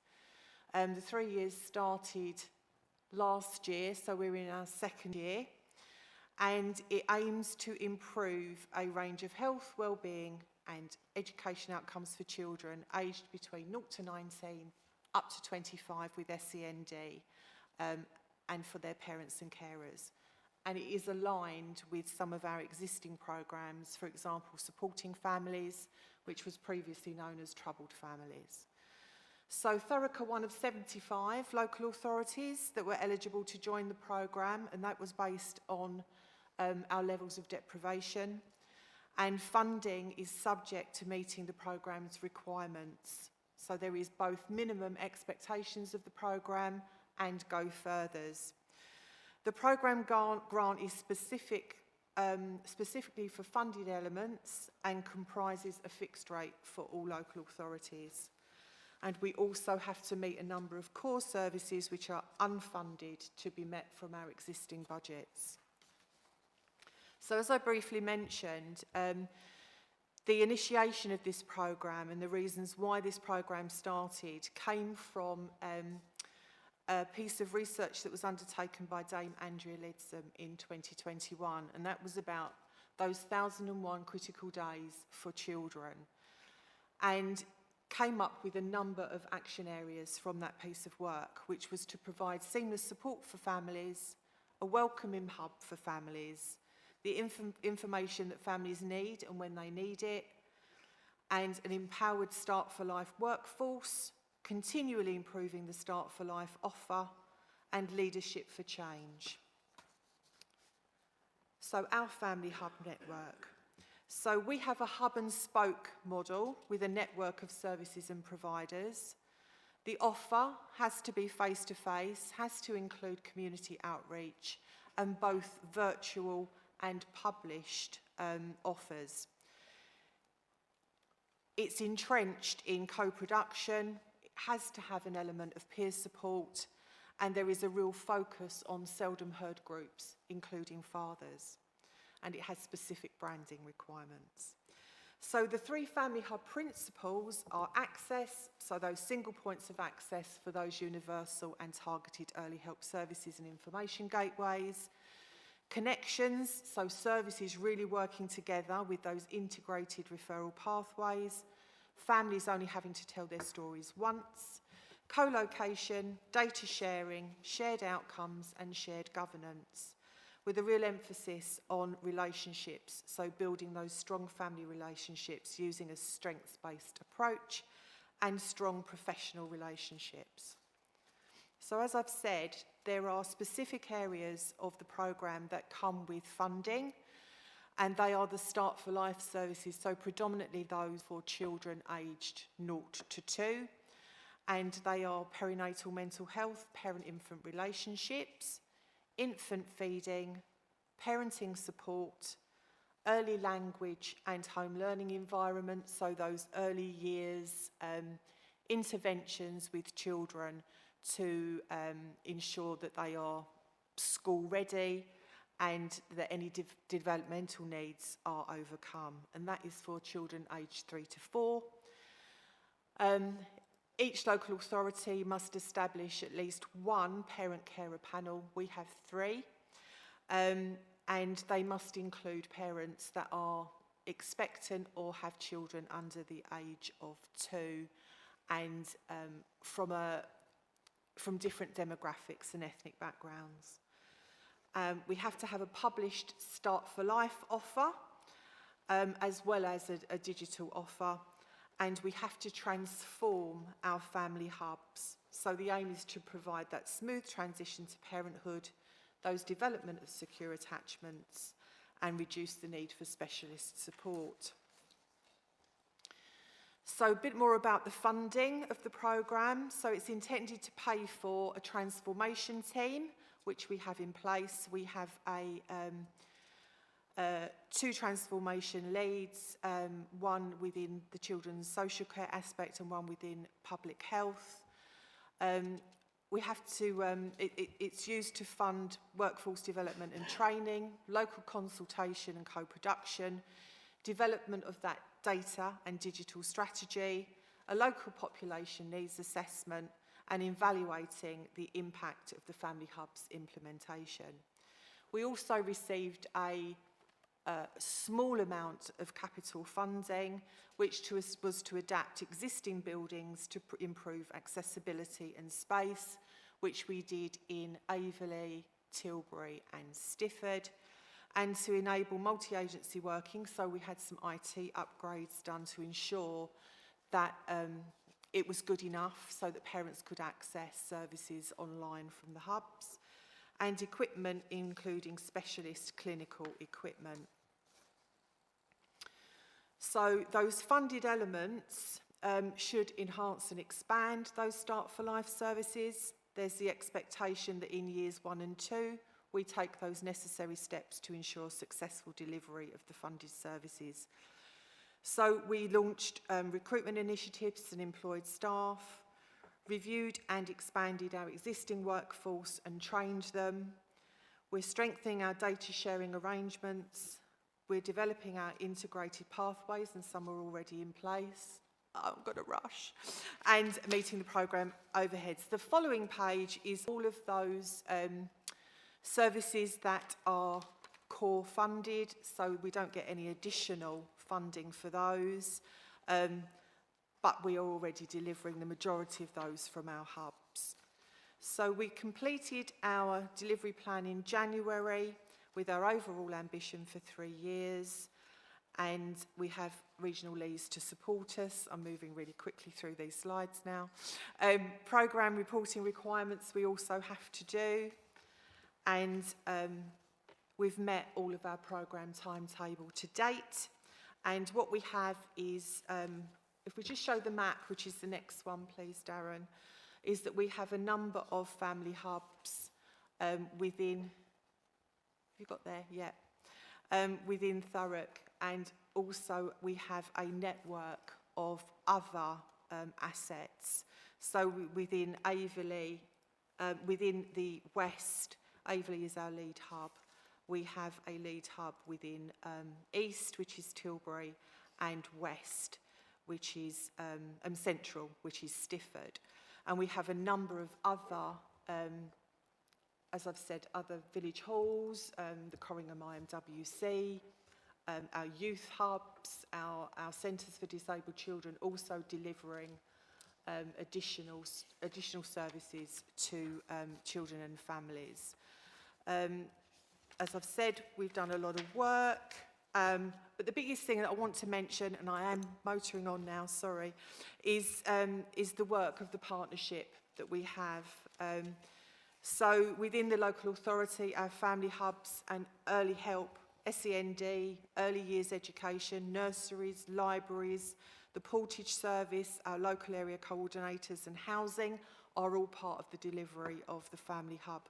The 3 years started last year, so we're in our second year, and it aims to improve a range of health, wellbeing and education outcomes for children aged between 0 to 19 up to 25 with SEND and for their parents and carers. And it is aligned with some of our existing programmes, for example, Supporting Families, which was previously known as Troubled Families. So Thurrock are one of 75 local authorities that were eligible to join the programme, and that was based on our levels of deprivation. And funding is subject to meeting the programme's requirements. So there is both minimum expectations of the programme and go furthers. The programme grant is specifically for funded elements and comprises a fixed rate for all local authorities. And we also have to meet a number of core services which are unfunded to be met from our existing budgets. So as I briefly mentioned, the initiation of this programme and the reasons why this programme started came from a piece of research that was undertaken by Dame Andrea Leadsom in 2021, and that was about those 1001 critical days for children, and came up with a number of action areas from that piece of work, which was to provide seamless support for families, a welcoming hub for families, the information that families need and when they need it, and an empowered Start for Life workforce, continually improving the Start for Life offer, and leadership for change. So our Family Hub network. So we have a hub and spoke model with a network of services and providers. The offer has to be face-to-face, has to include community outreach, and both virtual and published offers. It's entrenched in co-production, it has to have an element of peer support, and there is a real focus on seldom heard groups, including fathers, and it has specific branding requirements. So the 3 Family Hub principles are access, so those single points of access for those universal and targeted early help services and information gateways, Connections, so services really working together with those integrated referral pathways. Families only having to tell their stories once. Co-location, data sharing, shared outcomes and shared governance, with a real emphasis on relationships, so building those strong family relationships using a strengths-based approach and strong professional relationships. So as I've said, there are specific areas of the programme that come with funding, and they are the Start for Life services, so predominantly those for children aged 0 to 2, and they are perinatal mental health, parent-infant relationships, infant feeding, parenting support, early language and home learning environments, so those early years interventions with children to ensure that they are school ready and that any developmental needs are overcome. And that is for children aged 3 to 4. Each local authority must establish at least one parent-carer panel. We have 3. And they must include parents that are expectant or have children under the age of 2 and from different demographics and ethnic backgrounds. We have to have a published Start for Life offer as well as a digital offer, and we have to transform our family hubs. So the aim is to provide that smooth transition to parenthood, those development of secure attachments, and reduce the need for specialist support. So a bit more about the funding of the programme. So it's intended to pay for a transformation team, which we have in place. We have 2 transformation leads, one within the children's social care aspect and one within public health. We have to, it's used to fund workforce development and training, local consultation and co-production, development of that data and digital strategy, a local population needs assessment, and evaluating the impact of the Family Hub's implementation. We also received a small amount of capital funding, which was to adapt existing buildings to improve accessibility and space, which we did in Averley, Tilbury and Stifford, and to enable multi-agency working, so we had some IT upgrades done to ensure that it was good enough so that parents could access services online from the hubs, and equipment including specialist clinical equipment. So those funded elements should enhance and expand those Start for Life services. There's the expectation that in years 1 and 2, we take those necessary steps to ensure successful delivery of the funded services. So we launched recruitment initiatives and employed staff, reviewed and expanded our existing workforce and trained them. We're strengthening our data sharing arrangements. We're developing our integrated pathways, and some are already in place. I'm going to rush. And meeting the programme overheads. The following page is all of those services that are core funded, so we don't get any additional funding for those, but we are already delivering the majority of those from our hubs. So we completed our delivery plan in January with our overall ambition for 3 years, and we have regional leads to support us. I'm moving really quickly through these slides now. Programme reporting requirements we also have to do, and we've met all of our programme timetable to date. And what we have is, if we just show the map, which is the next one, please, Darren, is that we have a number of family hubs within, have you got there? Yeah. Within Thurrock, and also we have a network of other assets. So within Averley, within the West, Averley is our lead hub. We have a lead hub within East, which is Tilbury, and West, which is Central, which is Stifford. And we have a number of other as I've said, other village halls, the Corringham IMWC, our youth hubs, our centres for disabled children, also delivering additional services to children and families. As I've said, we've done a lot of work, but the biggest thing that I want to mention, and I am motoring on now, sorry, is the work of the partnership that we have. So within the local authority, our family hubs and early help, SEND, early years education, nurseries, libraries, the portage service, our local area coordinators and housing are all part of the delivery of the family hub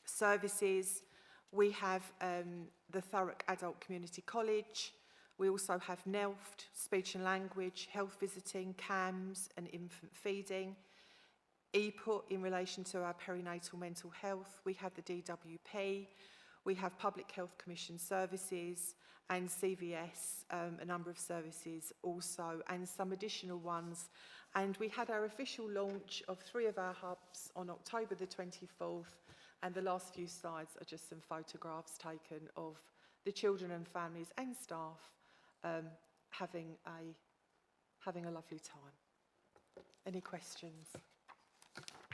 services. We have the Thurrock Adult Community College. We also have NELFT, speech and language, health visiting, CAMS and infant feeding. EPUT in relation to our perinatal mental health. We have the DWP. We have Public Health Commission services and CVS, a number of services also, and some additional ones. And we had our official launch of 3 of our hubs on October the 24th. And the last few slides are just some photographs taken of the children and families and staff having a lovely time. Any questions?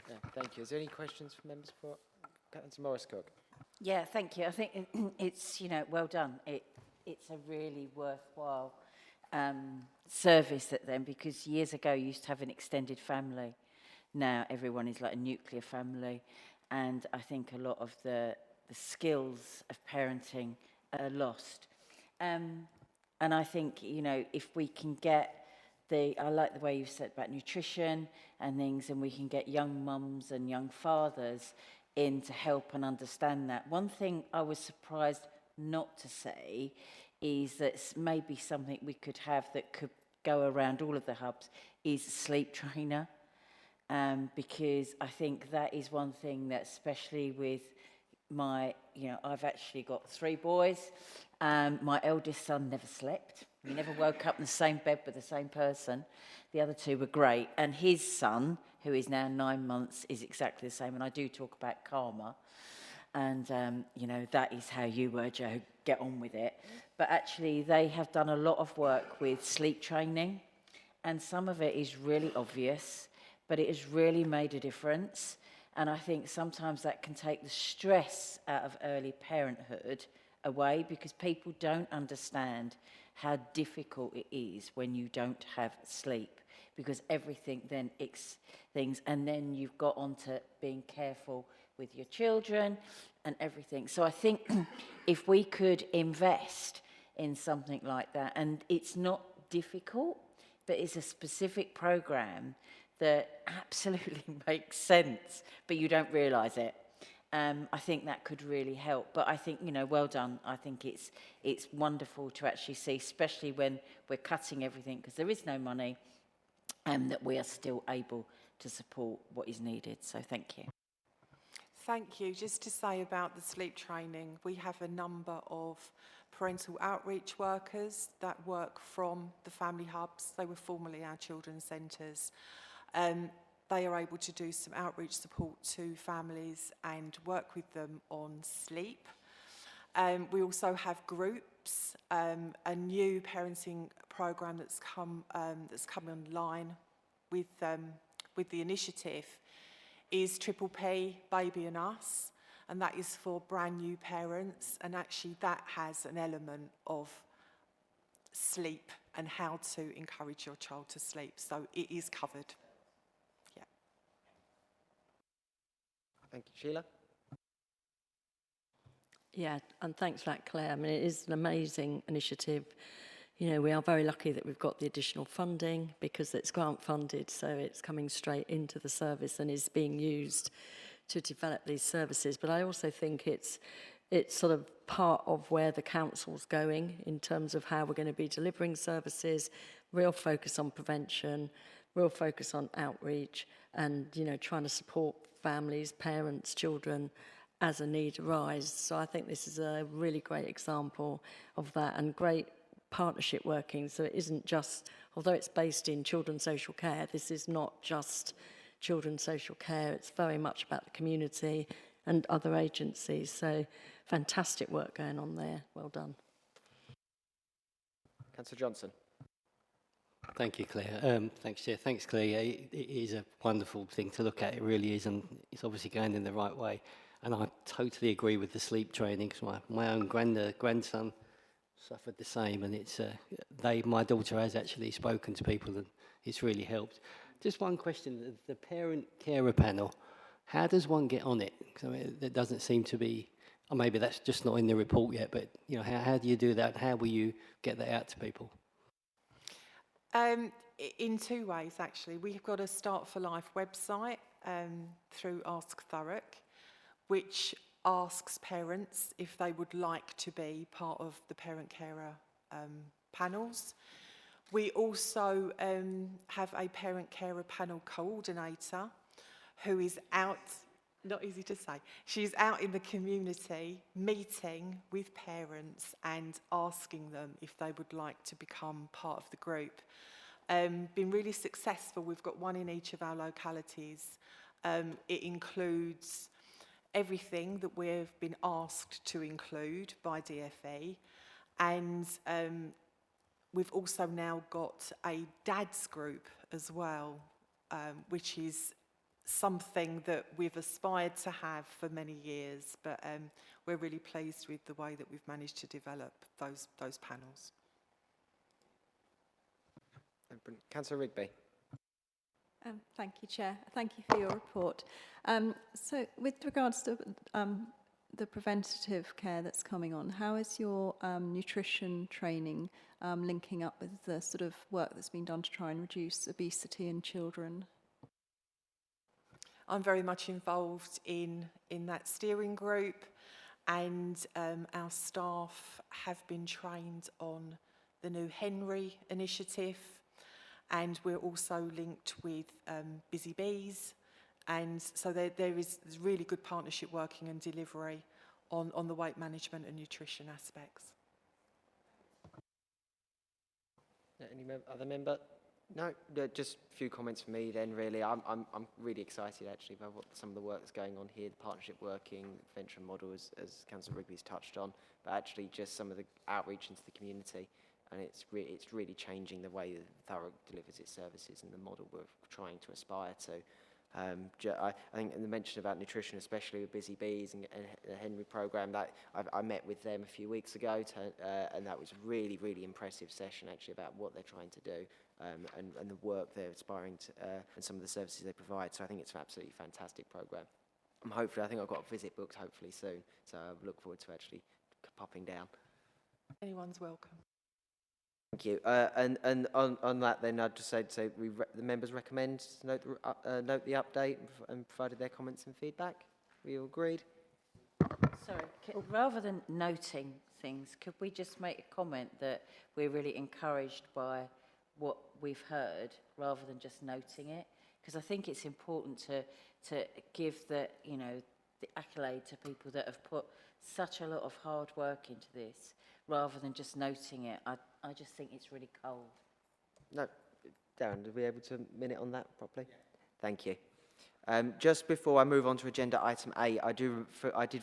Yeah, thank you. Is there any questions from members for Councillor Morris-Cook? Yeah, thank you. I think it's, you know, well done. It's a really worthwhile service at them, because years ago you used to have an extended family. Now everyone is like a nuclear family, and I think a lot of the skills of parenting are lost. And I think, you know, if we can get I like the way you said about nutrition and things, and we can get young mums and young fathers in to help and understand that. One thing I was surprised not to say is that maybe something we could have that could go around all of the hubs is a sleep trainer, because I think that is one thing that, especially with my, you know, I've actually got 3 boys. My eldest son never slept. He never woke up in the same bed with the same person. The other 2 were great. And his son, who is now 9 months, is exactly the same. And I do talk about karma. And, you know, that is how you were, Joe. Get on with it. But actually, they have done a lot of work with sleep training. And some of it is really obvious, but it has really made a difference. And I think sometimes that can take the stress out of early parenthood away, because people don't understand how difficult it is when you don't have sleep, because everything then things, and then you've got on to being careful with your children and everything. So I think if we could invest in something like that, and it's not difficult, but it's a specific program that absolutely makes sense, but you don't realise it. I think that could really help. But I think, you know, well done. I think it's wonderful to actually see, especially when we're cutting everything, because there is no money, and that we are still able to support what is needed. So thank you. Thank you. Just to say about the sleep training, we have a number of parental outreach workers that work from the family hubs. They were formerly our children's centres. They are able to do some outreach support to families and work with them on sleep. We also have groups. A new parenting programme that's come online with the initiative is Triple P, Baby and Us, and that is for brand new parents, and actually that has an element of sleep and how to encourage your child to sleep, so it is covered. Yeah. Thank you. Sheila? Yeah, and thanks for that, Claire. I mean, it is an amazing initiative. You know, we are very lucky that we've got the additional funding, because it's grant funded, so it's coming straight into the service and is being used to develop these services. But I also think it's sort of part of where the council's going in terms of how we're going to be delivering services, real focus on prevention, real focus on outreach, and, you know, trying to support families, parents, children as a need arises. So I think this is a really great example of that, and great partnership working. So it isn't just, although it's based in children's social care, this is not just children's social care. It's very much about the community and other agencies. So fantastic work going on there. Well done. Councillor Johnson. Thank you, Claire. Thanks, Chair. Thanks, Claire. Yeah, it is a wonderful thing to look at. It really is, and it's obviously going in the right way. And I totally agree with the sleep training, because my own grandson suffered the same, and it's my daughter has actually spoken to people, and it's really helped. Just one question: the parent carer panel. How does one get on it? 'Cause I mean, there doesn't seem to be. Or maybe that's just not in the report yet. But how do you do that? How will you get that out to people? In two ways, actually. We've got a Start for Life website through Ask Thurrock, which asks parents if they would like to be part of the parent-carer panels. We also have a parent-carer panel coordinator who is out, not easy to say, she's out in the community meeting with parents and asking them if they would like to become part of the group. Been really successful. We've got one in each of our localities. It includes everything that we've been asked to include by DfE, and we've also now got a dads group as well, which is something that we've aspired to have for many years, but we're really pleased with the way that we've managed to develop those panels. Councillor Rigby. Thank you, Chair. Thank you for your report. So with regards to the preventative care that's coming on, how is your nutrition training linking up with the sort of work that's been done to try and reduce obesity in children? I'm very much involved in that steering group, and our staff have been trained on the new Henry initiative, and we're also linked with Busy Bees, and so there's really good partnership working and delivery on the weight management and nutrition aspects. Any other member? No, just a few comments from me then, really. I'm really excited, actually, about some of the work that's going on here, the partnership working, venture model, as Councillor Rigby's touched on, but actually just some of the outreach into the community. And it's really changing the way that Thurrock delivers its services and the model we're trying to aspire to. I think in the mention about nutrition, especially with Busy Bees and the Henry programme, that I met with them a few weeks ago, and that was a really, really impressive session actually about what they're trying to do and the work they're aspiring to and some of the services they provide. So I think it's an absolutely fantastic programme. I think I've got a visit booked hopefully soon, so I look forward to actually popping down. Anyone's welcome. Thank you. And on that, then I'd just say the members recommend to note the update and provided their comments and feedback. We all agreed? Sorry, rather than noting things, could we just make a comment that we're really encouraged by what we've heard rather than just noting it? Because I think it's important to give the accolade to people that have put such a lot of hard work into this, rather than just noting it. I just think it's really cold. No, Darren, did we able to minute on that properly? Yeah. Thank you. Just before I move on to agenda item 8, I did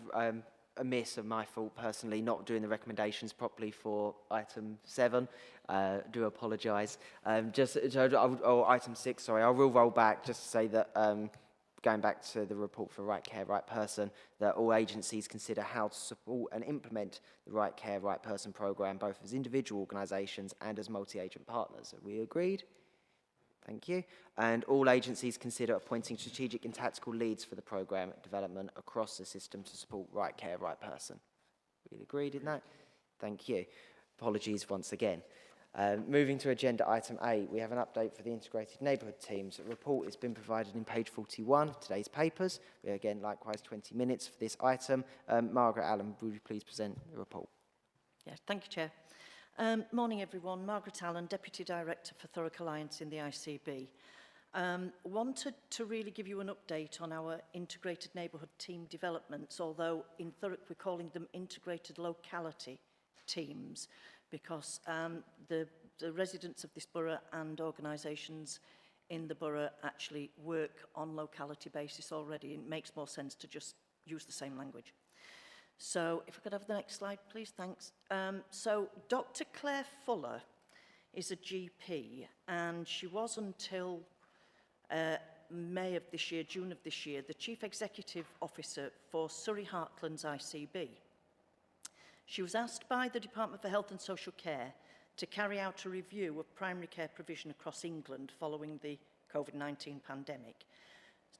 amiss of my fault personally not doing the recommendations properly for item 7. Do apologise. Item 6. Sorry, I will roll back just to say that. Going back to the report for Right Care, Right Person, that all agencies consider how to support and implement the Right Care, Right Person programme, both as individual organisations and as multi-agent partners. Are we agreed? Thank you. And all agencies consider appointing strategic and tactical leads for the programme development across the system to support Right Care, Right Person. We agreed in that? Thank you. Apologies once again. Moving to agenda item 8, we have an update for the integrated neighbourhood teams. A report has been provided in page 41 of today's papers. We again likewise 20 minutes for this item. Margaret Allen, would you please present the report? Yes, thank you, Chair. Morning, everyone. Margaret Allen, Deputy Director for Thurrock Alliance in the ICB. Wanted to really give you an update on our integrated neighbourhood team developments, although in Thurrock we're calling them integrated locality teams, because the residents of this borough and organisations in the borough actually work on locality basis already. It makes more sense to just use the same language. So if I could have the next slide, please, thanks. So Dr. Claire Fuller is a GP, and she was until May of this year, June of this year, the Chief Executive Officer for Surrey Heartlands ICB. She was asked by the Department for Health and Social Care to carry out a review of primary care provision across England following the COVID-19 pandemic,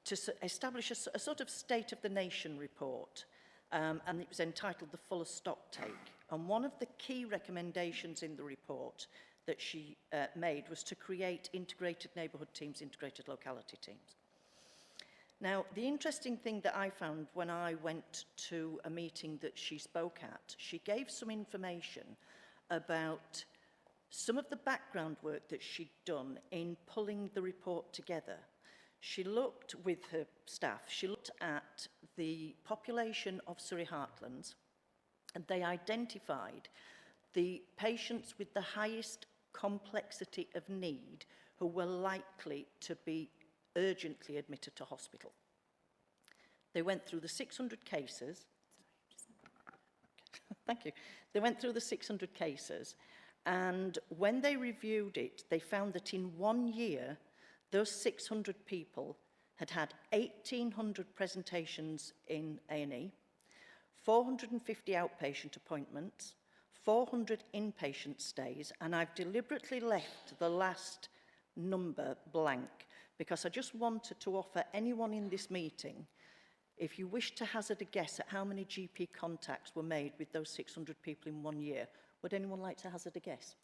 to establish a sort of state of the nation report, and it was entitled The Fuller Stocktake. And one of the key recommendations in the report that she made was to create integrated neighbourhood teams, integrated locality teams. Now, the interesting thing that I found when I went to a meeting that she spoke at, she gave some information about some of the background work that she'd done in pulling the report together. She looked with her staff, she looked at the population of Surrey Heartlands, and they identified the patients with the highest complexity of need who were likely to be urgently admitted to hospital. They went through the 600 cases. Thank you. They went through the 600 cases, and when they reviewed it, they found that in 1 year, those 600 people had had 1,800 presentations in A&E, 450 outpatient appointments, 400 inpatient stays, and I've deliberately left the last number blank because I just wanted to offer anyone in this meeting, if you wish to hazard a guess at how many GP contacts were made with those 600 people in 1 year, would anyone like to hazard a guess?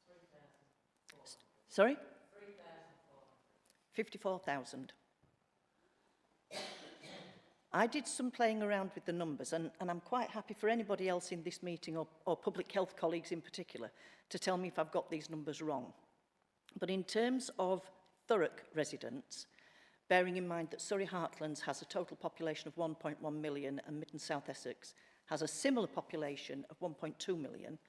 3,000. Sorry? 54,000. I did some playing around with the numbers, and I'm quite happy for anybody else in this meeting, or public health colleagues in particular, to tell me if I've got these numbers wrong. But in terms of Thurrock residents, bearing in mind that Surrey Heartlands has a total population of 1.1 million and Mid and South Essex has a similar population of 1.2 million,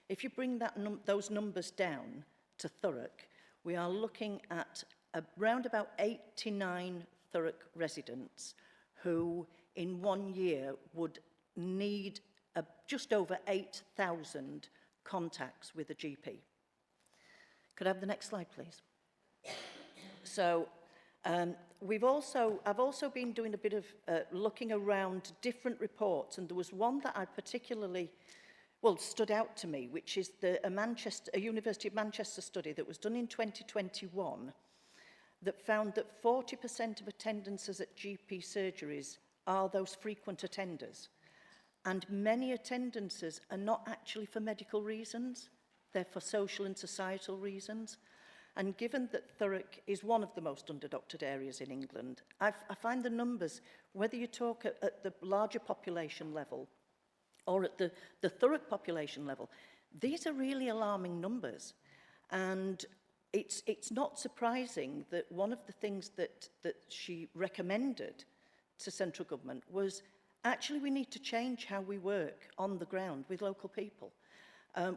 if you bring those numbers down to Thurrock, we are looking at around about 89 Thurrock residents who in 1 year would need just over 8,000 contacts with a GP. Could I have the next slide, please? So I've also been doing a bit of looking around different reports, and there was one that I particularly, stood out to me, which is a University of Manchester study that was done in 2021 that found that 40% of attendances at GP surgeries are those frequent attenders. And many attendances are not actually for medical reasons, they're for social and societal reasons. And given that Thurrock is one of the most under-doctored areas in England, I find the numbers, whether you talk at the larger population level or at the Thurrock population level, these are really alarming numbers. And it's not surprising that one of the things that she recommended to central government was actually we need to change how we work on the ground with local people.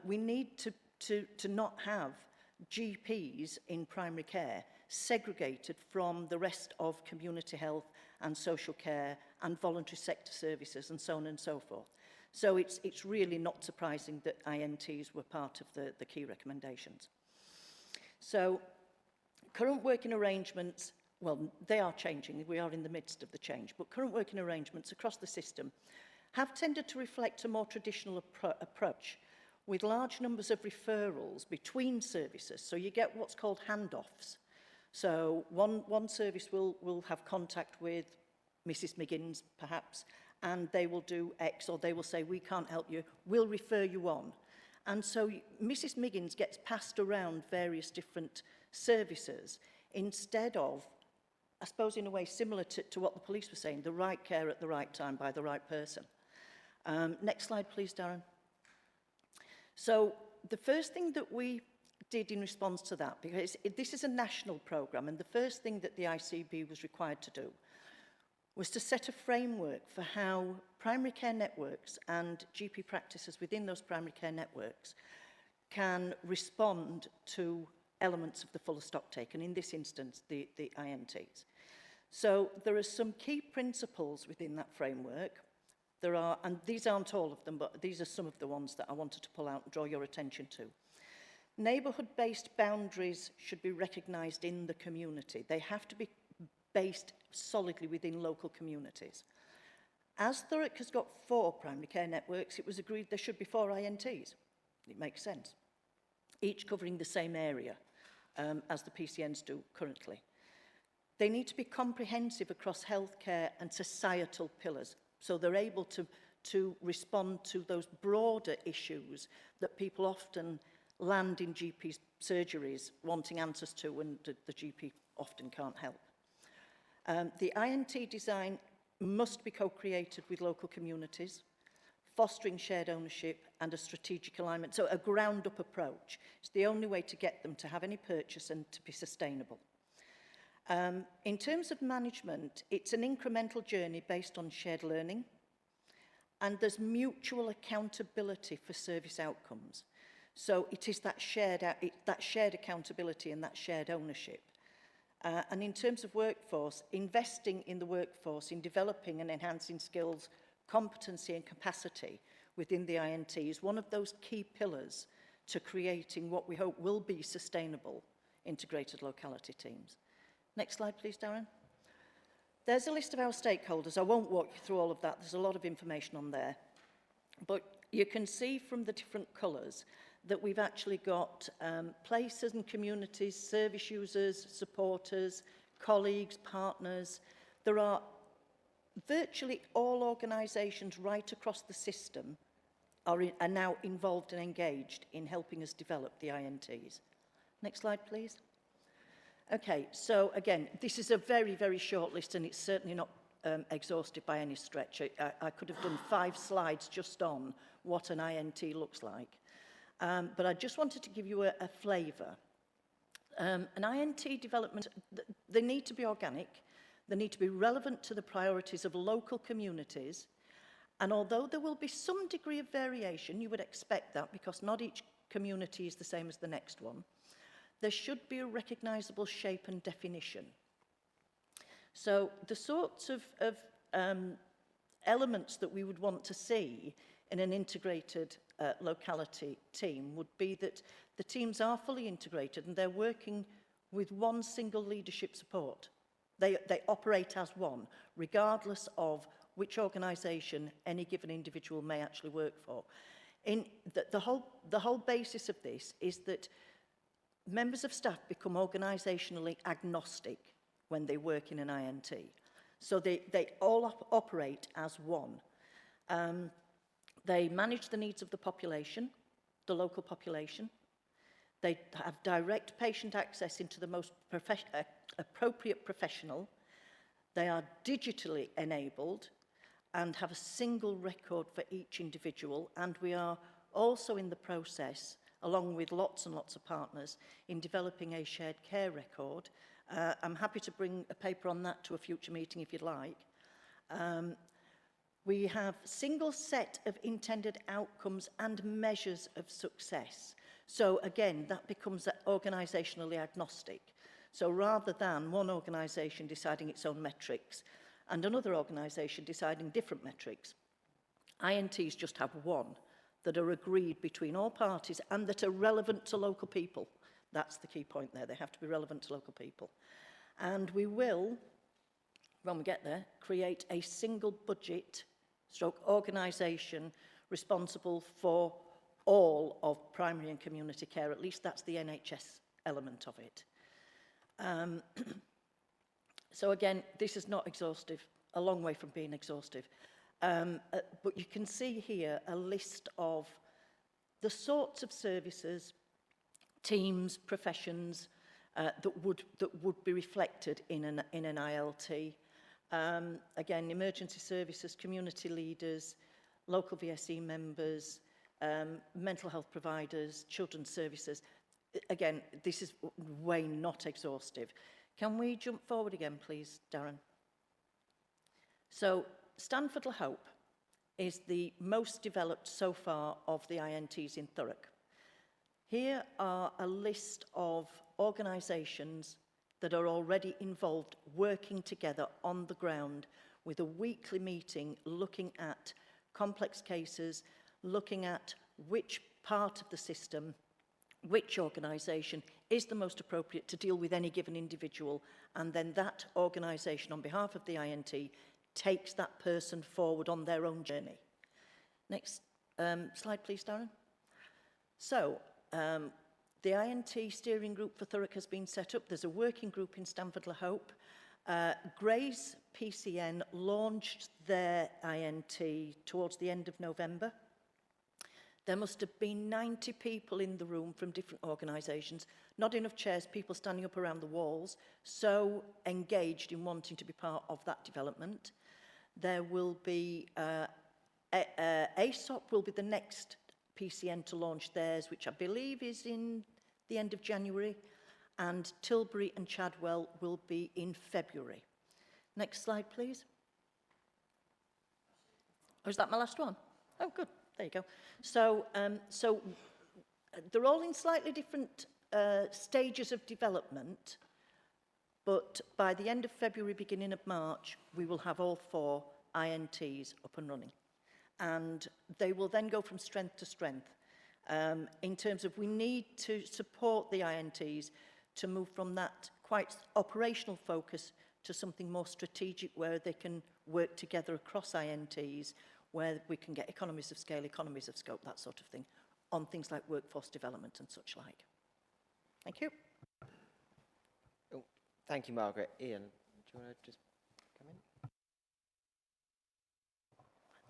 We need to not have GPs in primary care segregated from the rest of community health and social care and voluntary sector services and so on and so forth. So it's really not surprising that INTs were part of the key recommendations. So current working arrangements, they are changing. We are in the midst of the change, but current working arrangements across the system have tended to reflect a more traditional approach with large numbers of referrals between services. So you get what's called handoffs. So one service will have contact with Mrs. Miggins, perhaps, and they will do X, or they will say, we can't help you, we'll refer you on. And so Mrs. Miggins gets passed around various different services instead of, I suppose in a way similar to what the police were saying, the right care at the right time by the right person. Next slide, please, Darren. So the first thing that we did in response to that, because this is a national programme, and the first thing that the ICB was required to do was to set a framework for how primary care networks and GP practices within those primary care networks can respond to elements of the fuller stock take, and in this instance, the INTs. So there are some key principles within that framework. There are, and these aren't all of them, but these are some of the ones that I wanted to pull out and draw your attention to. Neighbourhood-based boundaries should be recognised in the community. They have to be based solidly within local communities. As Thurrock has got 4 primary care networks, it was agreed there should be 4 INTs. It makes sense. Each covering the same area as the PCNs do currently. They need to be comprehensive across healthcare and societal pillars, so they're able to respond to those broader issues that people often land in GP surgeries wanting answers to, and the GP often can't help. The INT design must be co-created with local communities, fostering shared ownership and a strategic alignment. So a ground-up approach is the only way to get them to have any purchase and to be sustainable. In terms of management, it's an incremental journey based on shared learning, and there's mutual accountability for service outcomes. So it is that shared accountability and that shared ownership. And in terms of workforce, investing in the workforce, in developing and enhancing skills, competency and capacity within the INT is one of those key pillars to creating what we hope will be sustainable integrated locality teams. Next slide, please, Darren. There's a list of our stakeholders. I won't walk you through all of that. There's a lot of information on there. But you can see from the different colours that we've actually got places and communities, service users, supporters, colleagues, partners. There are virtually all organisations right across the system are now involved and engaged in helping us develop the INTs. Next slide, please. Okay, so again, this is a very, very short list, and it's certainly not exhaustive by any stretch. I could have done 5 slides just on what an INT looks like. But I just wanted to give you a flavour. An INT development, they need to be organic, they need to be relevant to the priorities of local communities, and although there will be some degree of variation, you would expect that because not each community is the same as the next one, there should be a recognisable shape and definition. So the sorts of elements that we would want to see in an integrated locality team would be that the teams are fully integrated and they're working with one single leadership support. They operate as one, regardless of which organisation any given individual may actually work for. The whole basis of this is that members of staff become organisationally agnostic when they work in an INT. So they all operate as one. They manage the needs of the population, the local population. They have direct patient access into the most appropriate professional. They are digitally enabled and have a single record for each individual. And we are also in the process, along with lots and lots of partners, in developing a shared care record. I'm happy to bring a paper on that to a future meeting if you'd like. We have single set of intended outcomes and measures of success. So again, that becomes organisationally agnostic. So rather than one organisation deciding its own metrics and another organisation deciding different metrics, INTs just have one that are agreed between all parties and that are relevant to local people. That's the key point there. They have to be relevant to local people. And we will, when we get there, create a single budget stroke organisation responsible for all of primary and community care. At least that's the NHS element of it. So again, this is not exhaustive, a long way from being exhaustive. But you can see here a list of the sorts of services, teams, professions that would be reflected in an ILT. Again, emergency services, community leaders, local VSE members, mental health providers, children's services. Again, this is way not exhaustive. Can we jump forward again, please, Darren? So, Stanford La Hope is the most developed so far of the INTs in Thurrock. Here are a list of organisations that are already involved, working together on the ground with a weekly meeting, looking at complex cases, looking at which part of the system, which organisation is the most appropriate to deal with any given individual, and then that organisation, on behalf of the INT, takes that person forward on their own journey. Next slide, please, Darren. So, the INT steering group for Thurrock has been set up. There's a working group in Stamford-le-Hope. Grays PCN launched their INT towards the end of November. There must have been 90 people in the room from different organisations, not enough chairs, people standing up around the walls, so engaged in wanting to be part of that development. There will be, ASOP will be the next PCN to launch theirs, which I believe is in the end of January, and Tilbury and Chadwell will be in February. Next slide, please. Oh, is that my last one? Oh, good. There you go. So, they're all in slightly different stages of development, but by the end of February, beginning of March, we will have all 4 INTs up and running. And they will then go from strength to strength. In terms of we need to support the INTs to move from that quite operational focus to something more strategic where they can work together across INTs, where we can get economies of scale, economies of scope, that sort of thing, on things like workforce development and such like. Thank you. Oh, thank you, Margaret. Ian, do you want to just come in?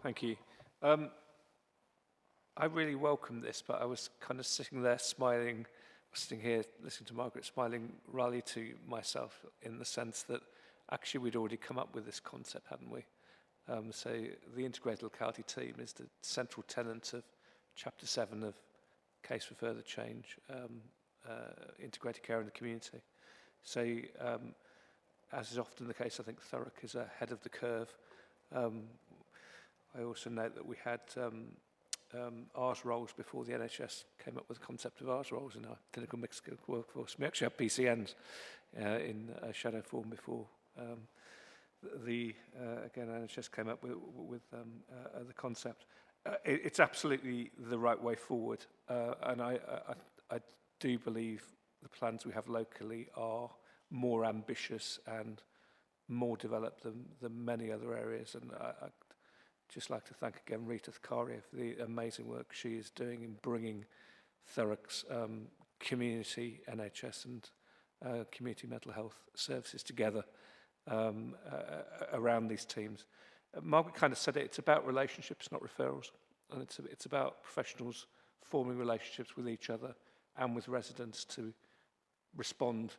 Thank you. I really welcome this, but I was kind of sitting there smiling, sitting here listening to Margaret, smiling rally to myself in the sense that actually we'd already come up with this concept, hadn't we? So the integrated locality team is the central tenet of Chapter 7 of Case for Further Change, integrated care in the community. So as is often the case, I think Thurrock is ahead of the curve. I also note that we had ARS roles before the NHS came up with the concept of ARS roles in our clinical mixed skilled workforce. We actually have PCNs in shadow form before again, NHS came up with the concept. It's absolutely the right way forward, and I do believe the plans we have locally are more ambitious and more developed than many other areas, and I'd just like to thank again Rita Thakaria for the amazing work she is doing in bringing Thurrock's community NHS and community mental health services together around these teams. Margaret kind of said it, it's about relationships, not referrals. And it's about professionals forming relationships with each other and with residents to respond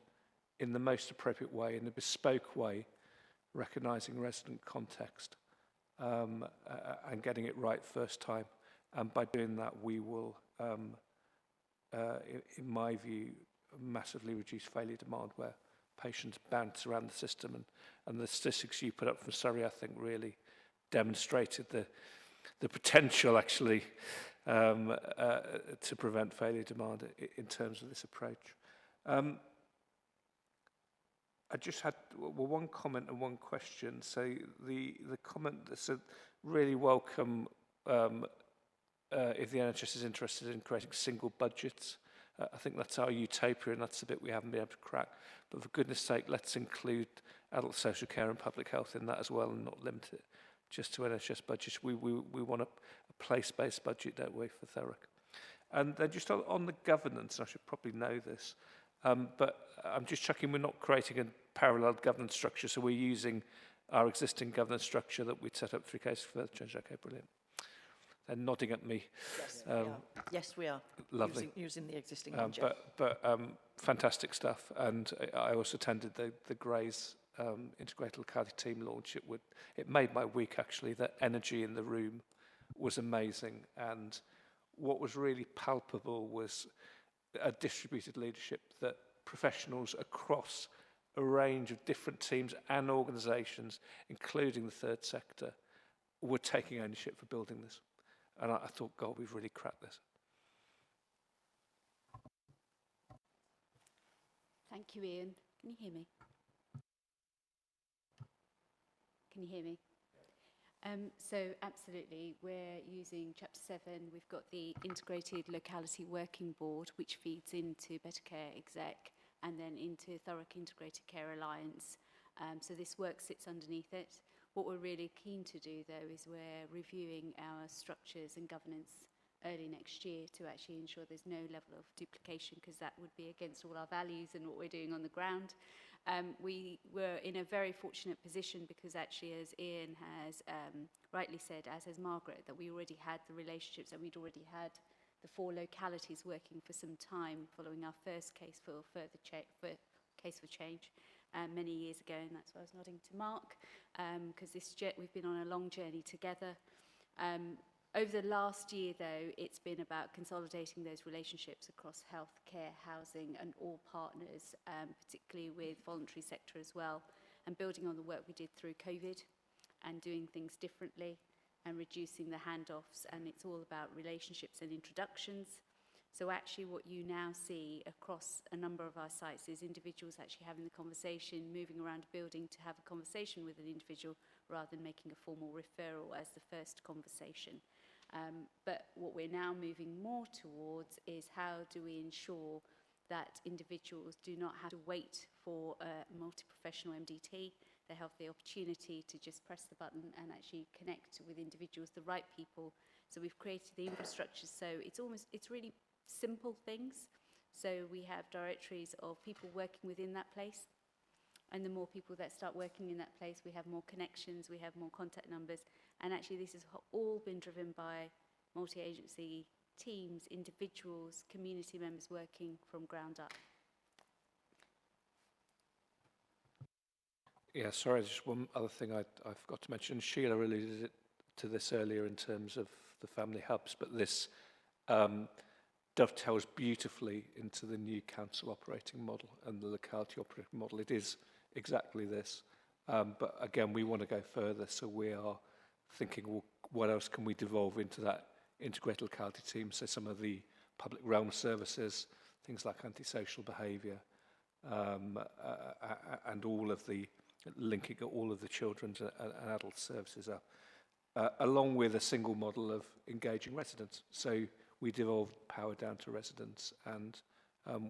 in the most appropriate way, in a bespoke way, recognising resident context and getting it right first time. And by doing that, we will, in my view, massively reduce failure demand where patients bounce around the system, and the statistics you put up for Surrey, I think, really demonstrated the potential, actually, to prevent failure demand in terms of this approach. I just had one comment and one question. So the comment that said, really welcome if the NHS is interested in creating single budgets. I think that's our utopia, and that's the bit we haven't been able to crack. But for goodness sake, let's include adult social care and public health in that as well, and not limit it just to NHS budgets. We want a place-based budget, don't we, for Thurrock? And then just on the governance, I should probably know this, but I'm just checking we're not creating a parallel governance structure, so we're using our existing governance structure that we set up through Case for Further Change. Okay, brilliant. They're nodding at me. Yes, we are. Yes, we are. Lovely. Using the existing but fantastic stuff. And I also attended the Grays integrated locality team launch. It made my week, actually. The energy in the room was amazing. And what was really palpable was a distributed leadership that professionals across a range of different teams and organisations, including the third sector, were taking ownership for building this. And I thought, God, we've really cracked this. Thank you, Ian. Can you hear me? Can you hear me? So absolutely, we're using Chapter 7. We've got the Integrated Locality Working Board, which feeds into Better Care Exec and then into Thurrock Integrated Care Alliance. So this work sits underneath it. What we're really keen to do, though, is we're reviewing our structures and governance early next year to actually ensure there's no level of duplication, because that would be against all our values and what we're doing on the ground. We were in a very fortunate position because actually, as Ian has rightly said, as has Margaret, that we already had the relationships and we'd already had the 4 localities working for some time following our first case for case for change many years ago, and that's why I was nodding to Mark, because we've been on a long journey together. Over the last year, though, it's been about consolidating those relationships across health, care, housing and all partners, particularly with voluntary sector as well, and building on the work we did through COVID and doing things differently and reducing the handoffs. And it's all about relationships and introductions. So actually what you now see across a number of our sites is individuals actually having the conversation, moving around a building to have a conversation with an individual rather than making a formal referral as the first conversation. But what we're now moving more towards is how do we ensure that individuals do not have to wait for a multi-professional MDT. They have the opportunity to just press the button and actually connect with individuals, the right people. So we've created the infrastructure, so it's really simple things. So we have directories of people working within that place, and the more people that start working in that place, we have more connections, we have more contact numbers, and actually this has all been driven by multi-agency teams, individuals, community members working from ground up. Yeah, sorry, just one other thing I forgot to mention. Sheila alluded to this earlier in terms of the family hubs, but this dovetails beautifully into the new council operating model and the locality operating model. It is exactly this. But again, we want to go further, so we are thinking, well, what else can we devolve into that integrated locality team? So some of the public realm services, things like antisocial behaviour, and all of the linking all of the children's and adult services up, along with a single model of engaging residents. So we devolve power down to residents, and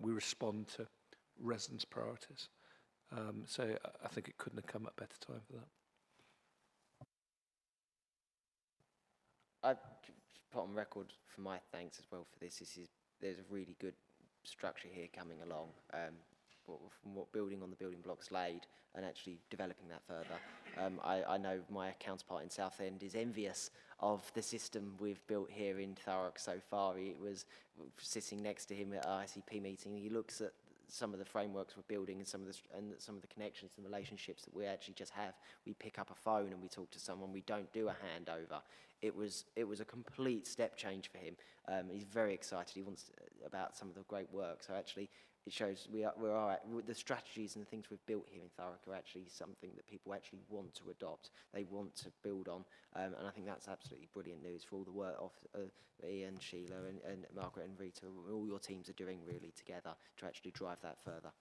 we respond to residents' priorities. So I think it couldn't have come at a better time for that. I've put on record for my thanks as well for this. There's a really good structure here coming along, from what building on the building blocks laid and actually developing that further. I know my counterpart in Southend is envious of the system we've built here in Thurrock so far. He was sitting next to him at our ICP meeting. He looks at some of the frameworks we're building and some of the connections and relationships that we actually just have. We pick up a phone and we talk to someone. We don't do a handover. It was a complete step change for him. He's very excited. He wants about some of the great work. So actually, it shows the strategies and the things we've built here in Thurrock are actually something that people actually want to adopt. They want to build on, and I think that's absolutely brilliant news for all the work of Ian, Sheila, and Margaret and Rita. All your teams are doing really together to actually drive that further.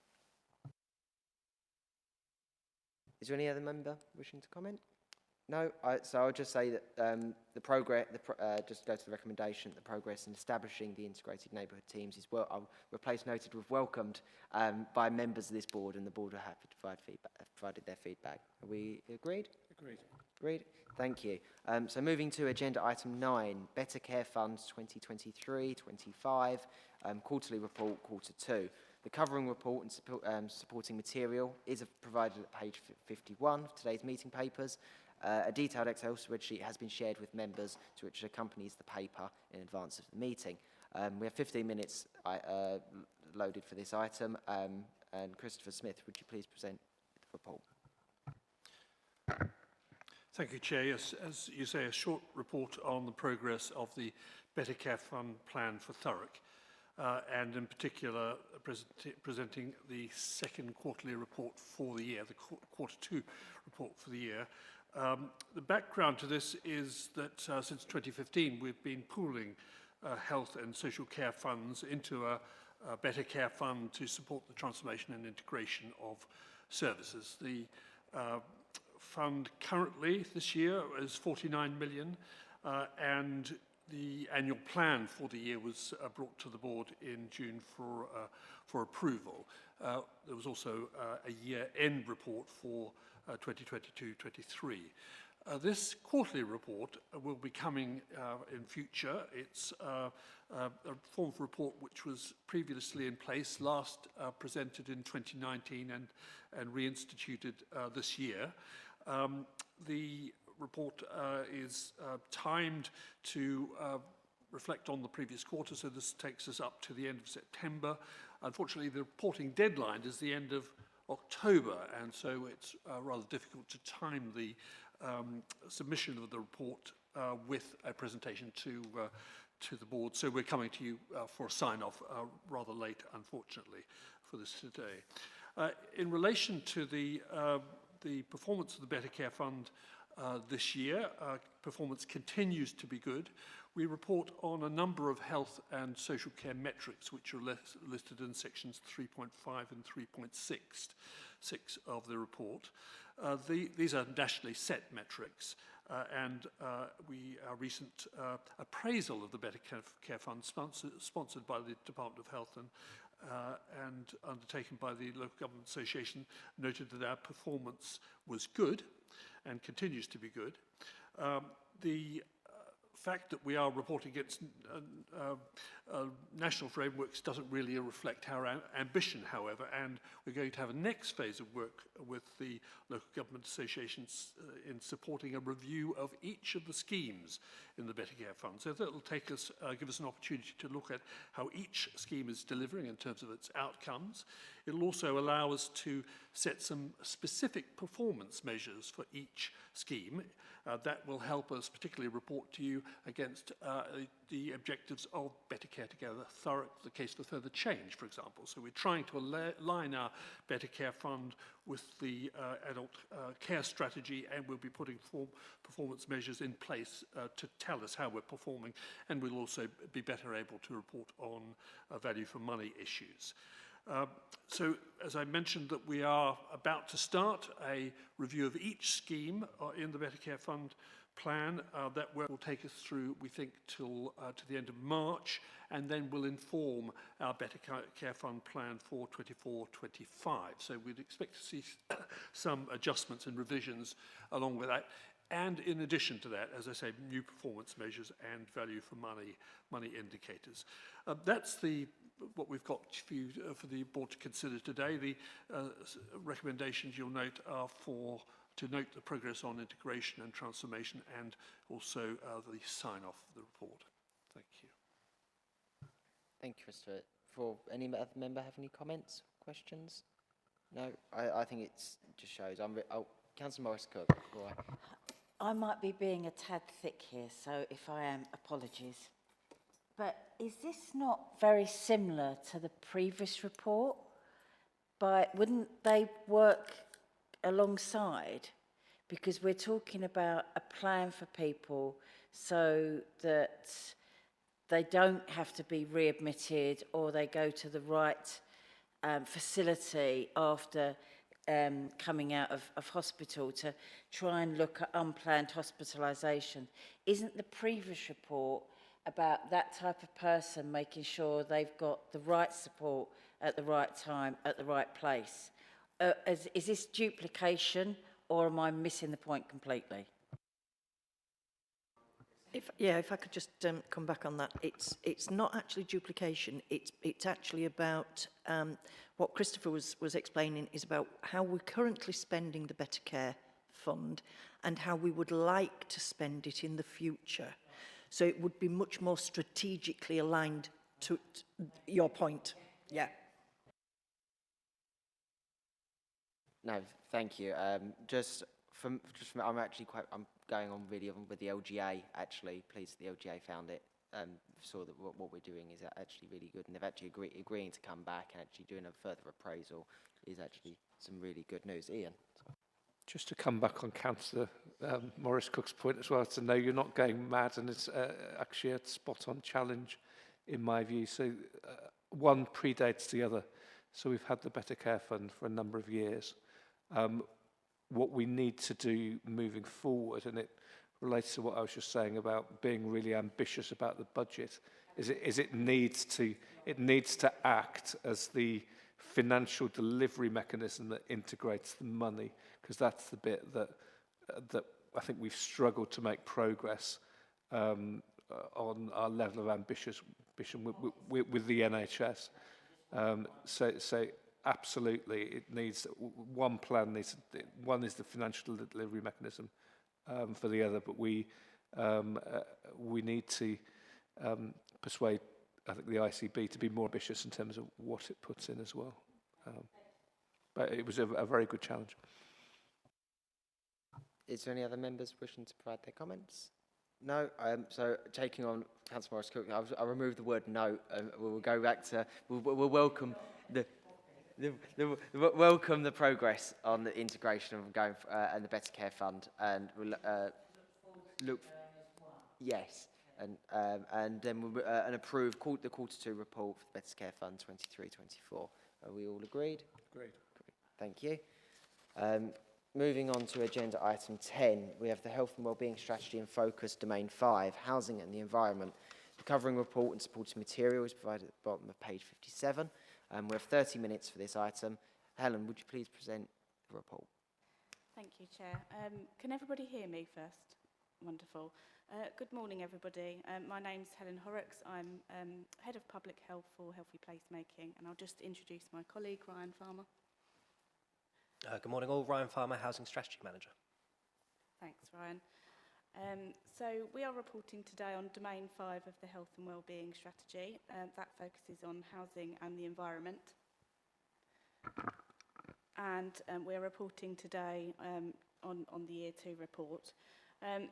Is there any other member wishing to comment? No, so I'll just say that the progress, just go to the recommendation, the progress in establishing the integrated neighbourhood teams is replaced noted with welcomed by members of this board, and the board are happy to provided their feedback. Are we agreed? Agreed. Agreed. Thank you. So moving to agenda item 9, Better Care Funds 2023-25, quarterly report, quarter 2. The covering report and supporting material is provided at page 51 of today's meeting papers. A detailed Excel spreadsheet has been shared with members to which accompanies the paper in advance of the meeting. We have 15 minutes loaded for this item, and Christopher Smith, would you please present the report? Thank you, Chair. Yes, as you say, a short report on the progress of the Better Care Fund plan for Thurrock, and in particular presenting the second quarterly report for the year, the quarter 2 report for the year. The background to this is that since 2015 we've been pooling health and social care funds into Better Care Fund to support the transformation and integration of services. The fund currently this year is 49 million, and the annual plan for the year was brought to the board in June for approval. There was also a year-end report for 2022-23. This quarterly report will be coming in future. It's a form of report which was previously in place, last presented in 2019 and reinstituted this year. The report is timed to reflect on the previous quarter, so this takes us up to the end of September. Unfortunately, the reporting deadline is the end of October, and so it's rather difficult to time the submission of the report with a presentation to the board. So we're coming to you for a sign-off rather late, unfortunately, for this today. In relation to the performance of the Better Care Fund this year, performance continues to be good. We report on a number of health and social care metrics which are listed in sections 3.5 and 3.6 of the report. These are nationally set metrics, and our recent appraisal of the Better Care Fund, sponsored by the Department of Health and undertaken by the Local Government Association, noted that our performance was good and continues to be good. The fact that we are reporting against national frameworks doesn't really reflect our ambition, however, and we're going to have a next phase of work with the local government associations in supporting a review of each of the schemes in the Better Care Fund. So that will take us, give us an opportunity to look at how each scheme is delivering in terms of its outcomes. It will also allow us to set some specific performance measures for each scheme. That will help us particularly report to you against the objectives of Better Care Together, Thurrock, the case for further change, for example. So we're trying to align our Better Care Fund with the adult care strategy, and we'll be putting performance measures in place to tell us how we're performing, and we'll also be better able to report on value for money issues. So, as I mentioned, that we are about to start a review of each scheme in the Better Care Fund plan. That work will take us through, we think, till to the end of March, and then will inform our Better Care Fund plan for 24-25. So we'd expect to see some adjustments and revisions along with that. And in addition to that, as I say, new performance measures and value for money indicators. That's what we've got for the board to consider today. The recommendations you'll note are to note the progress on integration and transformation, and also the sign-off of the report. Thank you. Thank you, Christopher. For any other member have any comments, questions? No, I think it just shows. Councillor Morris-Cook. I might be being a tad thick here, so if I am, apologies. But is this not very similar to the previous report? Wouldn't they work alongside? Because we're talking about a plan for people so that they don't have to be readmitted, or they go to the right facility after coming out of hospital to try and look at unplanned hospitalisation. Isn't the previous report about that type of person making sure they've got the right support at the right time, at the right place? Is this duplication, or am I missing the point completely? If I could just come back on that. It's not actually duplication. It's actually about what Christopher was explaining is about how we're currently spending the Better Care Fund and how we would like to spend it in the future. So it would be much more strategically aligned to your point. Yeah. No, thank you. I'm going on really with the LGA, actually. Pleased the LGA found it, saw that what we're doing is actually really good, and they've actually agreeing to come back and actually doing a further appraisal is actually some really good news. Ian? Just to come back on Councillor Morris-Cook's point as well, to know you're not going mad, and it's actually a spot-on challenge in my view. So one predates the other. So we've had the Better Care Fund for a number of years. What we need to do moving forward, and it relates to what I was just saying about being really ambitious about the budget, is it needs to act as the financial delivery mechanism that integrates the money, because that's the bit that I think we've struggled to make progress on our level of ambition with the NHS. So absolutely, it needs one plan. One is the financial delivery mechanism for the other, but we need to persuade, I think, the ICB to be more ambitious in terms of what it puts in as well. But it was a very good challenge. Is there any other members wishing to provide their comments? No. So taking on Councillor Morris-Cook, I'll remove the word no. We'll go back to we'll welcome welcome the progress on the integration of going and the Better Care Fund, and we'll look. Yes, and then we'll approve the Q2 report for the Better Care Fund 23-24. Are we all agreed? Agreed. Thank you. Moving on to agenda item 10, we have the Health and Wellbeing Strategy in Focus, Domain 5, Housing and the Environment. The covering report and supporting material is provided at the bottom of page 57. We have 30 minutes for this item. Helen, would you please present the report? Thank you, Chair. Can everybody hear me first? Wonderful. Good morning, everybody. My name's Helen Horrocks. I'm Head of Public Health for Healthy Placemaking, and I'll just introduce my colleague, Ryan Farmer. Good morning all, Ryan Farmer, Housing Strategy Manager. Thanks, Ryan. So we are reporting today on Domain 5 of the Health and Wellbeing Strategy. That focuses on housing and the environment. And we're reporting today on the Year 2 report.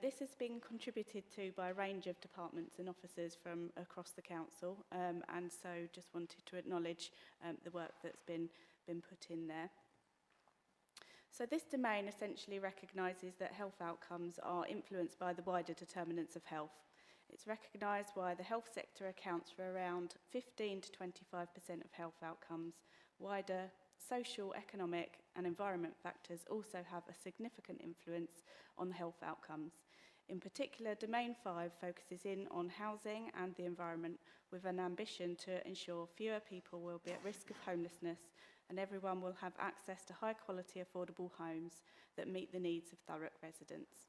This has been contributed to by a range of departments and officers from across the council, and so just wanted to acknowledge the work that's been put in there. So this domain essentially recognises that health outcomes are influenced by the wider determinants of health. It's recognised why the health sector accounts for around 15 to 25% of health outcomes. Wider social, economic and environment factors also have a significant influence on the health outcomes. In particular, Domain 5 focuses in on housing and the environment with an ambition to ensure fewer people will be at risk of homelessness and everyone will have access to high-quality, affordable homes that meet the needs of Thurrock residents.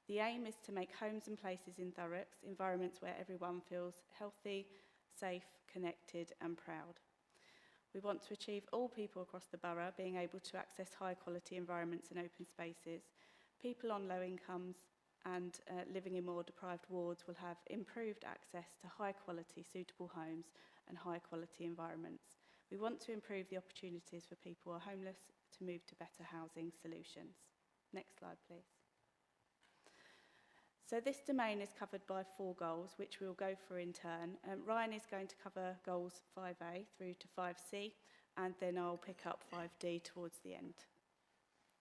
The aim is to make homes and places in Thurrock environments where everyone feels healthy, safe, connected and proud. We want to achieve all people across the borough being able to access high-quality environments and open spaces. People on low incomes and living in more deprived wards will have improved access to high-quality, suitable homes and high-quality environments. We want to improve the opportunities for people who are homeless to move to better housing solutions. Next slide, please. So this domain is covered by 4 goals, which we'll go through in turn. Ryan is going to cover goals 5A through to 5C, and then I'll pick up 5D towards the end.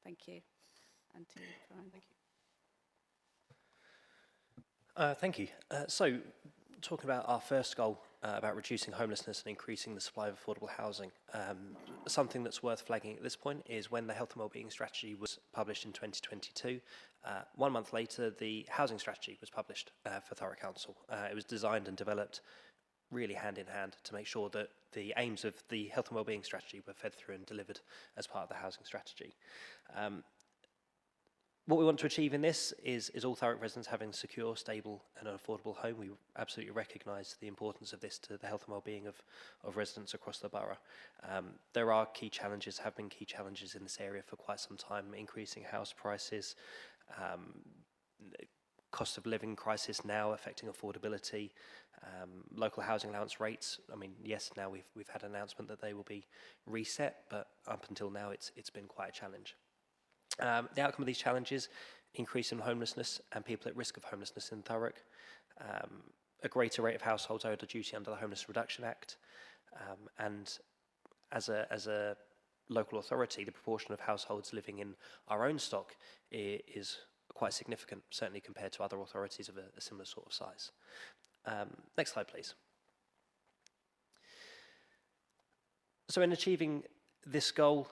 Thank you. And to you, Ryan. Thank you. Thank you. So, talking about our first goal, about reducing homelessness and increasing the supply of affordable housing, something that's worth flagging at this point is when the Health and Wellbeing Strategy was published in 2022, 1 month later the Housing Strategy was published for Thurrock Council. It was designed and developed really hand in hand to make sure that the aims of the Health and Wellbeing Strategy were fed through and delivered as part of the Housing Strategy. What we want to achieve in this is all Thurrock residents having a secure, stable and an affordable home. We absolutely recognise the importance of this to the health and well-being of residents across the borough. There are key challenges, have been key challenges in this area for quite some time: increasing house prices, cost of living crisis now affecting affordability, local housing allowance rates. I mean, yes, now we've had an announcement that they will be reset, but up until now it's been quite a challenge. The outcome of these challenges: increase in homelessness and people at risk of homelessness in Thurrock, a greater rate of households owed a duty under the Homeless Reduction Act, and as a local authority, the proportion of households living in our own stock is quite significant, certainly compared to other authorities of a similar sort of size. Next slide, please. So in achieving this goal,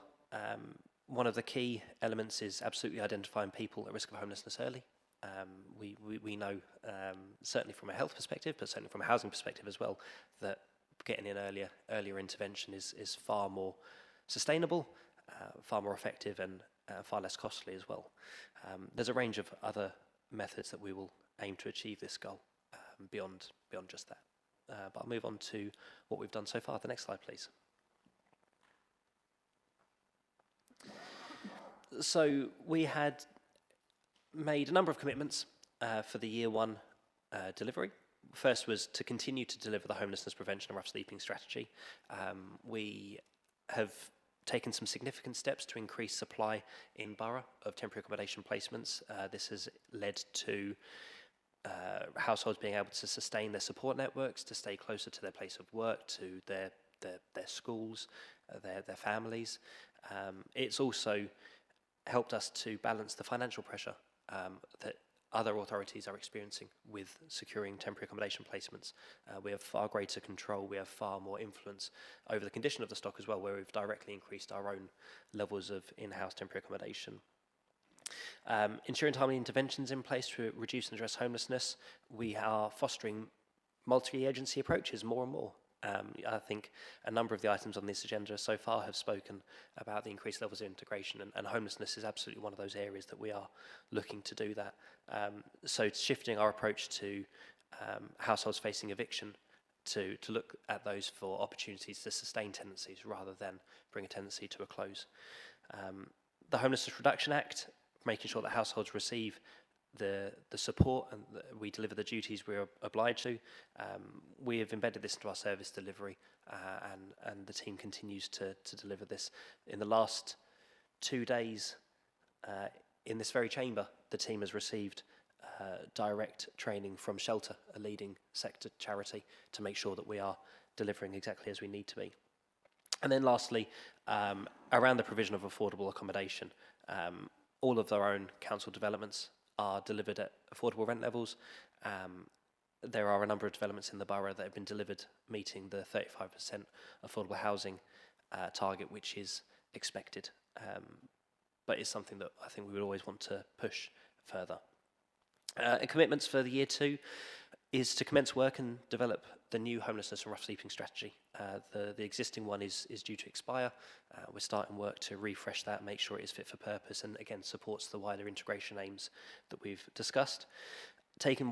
one of the key elements is absolutely identifying people at risk of homelessness early. We know, certainly from a health perspective, but certainly from a housing perspective as well, that getting in earlier intervention is far more sustainable, far more effective, and far less costly as well. There's a range of other methods that we will aim to achieve this goal beyond just that. But I'll move on to what we've done so far. The next slide, please. So we had made a number of commitments for the year one delivery. First was to continue to deliver the homelessness prevention and rough sleeping strategy. We have taken some significant steps to increase supply in borough of temporary accommodation placements. This has led to households being able to sustain their support networks, to stay closer to their place of work, to their schools, their families. It's also helped us to balance the financial pressure that other authorities are experiencing with securing temporary accommodation placements. We have far greater control, we have far more influence over the condition of the stock as well, where we've directly increased our own levels of in-house temporary accommodation. Ensuring timely interventions in place to reduce and address homelessness, we are fostering multi-agency approaches more and more. I think a number of the items on this agenda so far have spoken about the increased levels of integration, and homelessness is absolutely one of those areas that we are looking to do that. So shifting our approach to households facing eviction to look at those for opportunities to sustain tenancies rather than bring a tenancy to a close. The Homelessness Reduction Act, making sure that households receive the support and we deliver the duties we're obliged to. We have embedded this into our service delivery and the team continues to deliver this. In the last 2 days in this very chamber, the team has received direct training from Shelter, a leading sector charity, to make sure that we are delivering exactly as we need to be. And then lastly, around the provision of affordable accommodation, all of their own council developments are delivered at affordable rent levels. There are a number of developments in the borough that have been delivered meeting the 35% affordable housing target, which is expected, but is something that I think we would always want to push further. And commitments for the year 2 is to commence work and develop the new homelessness and rough sleeping strategy. The existing one is due to expire. We're starting work to refresh that, make sure it is fit for purpose, and again supports the wider integration aims that we've discussed. Taking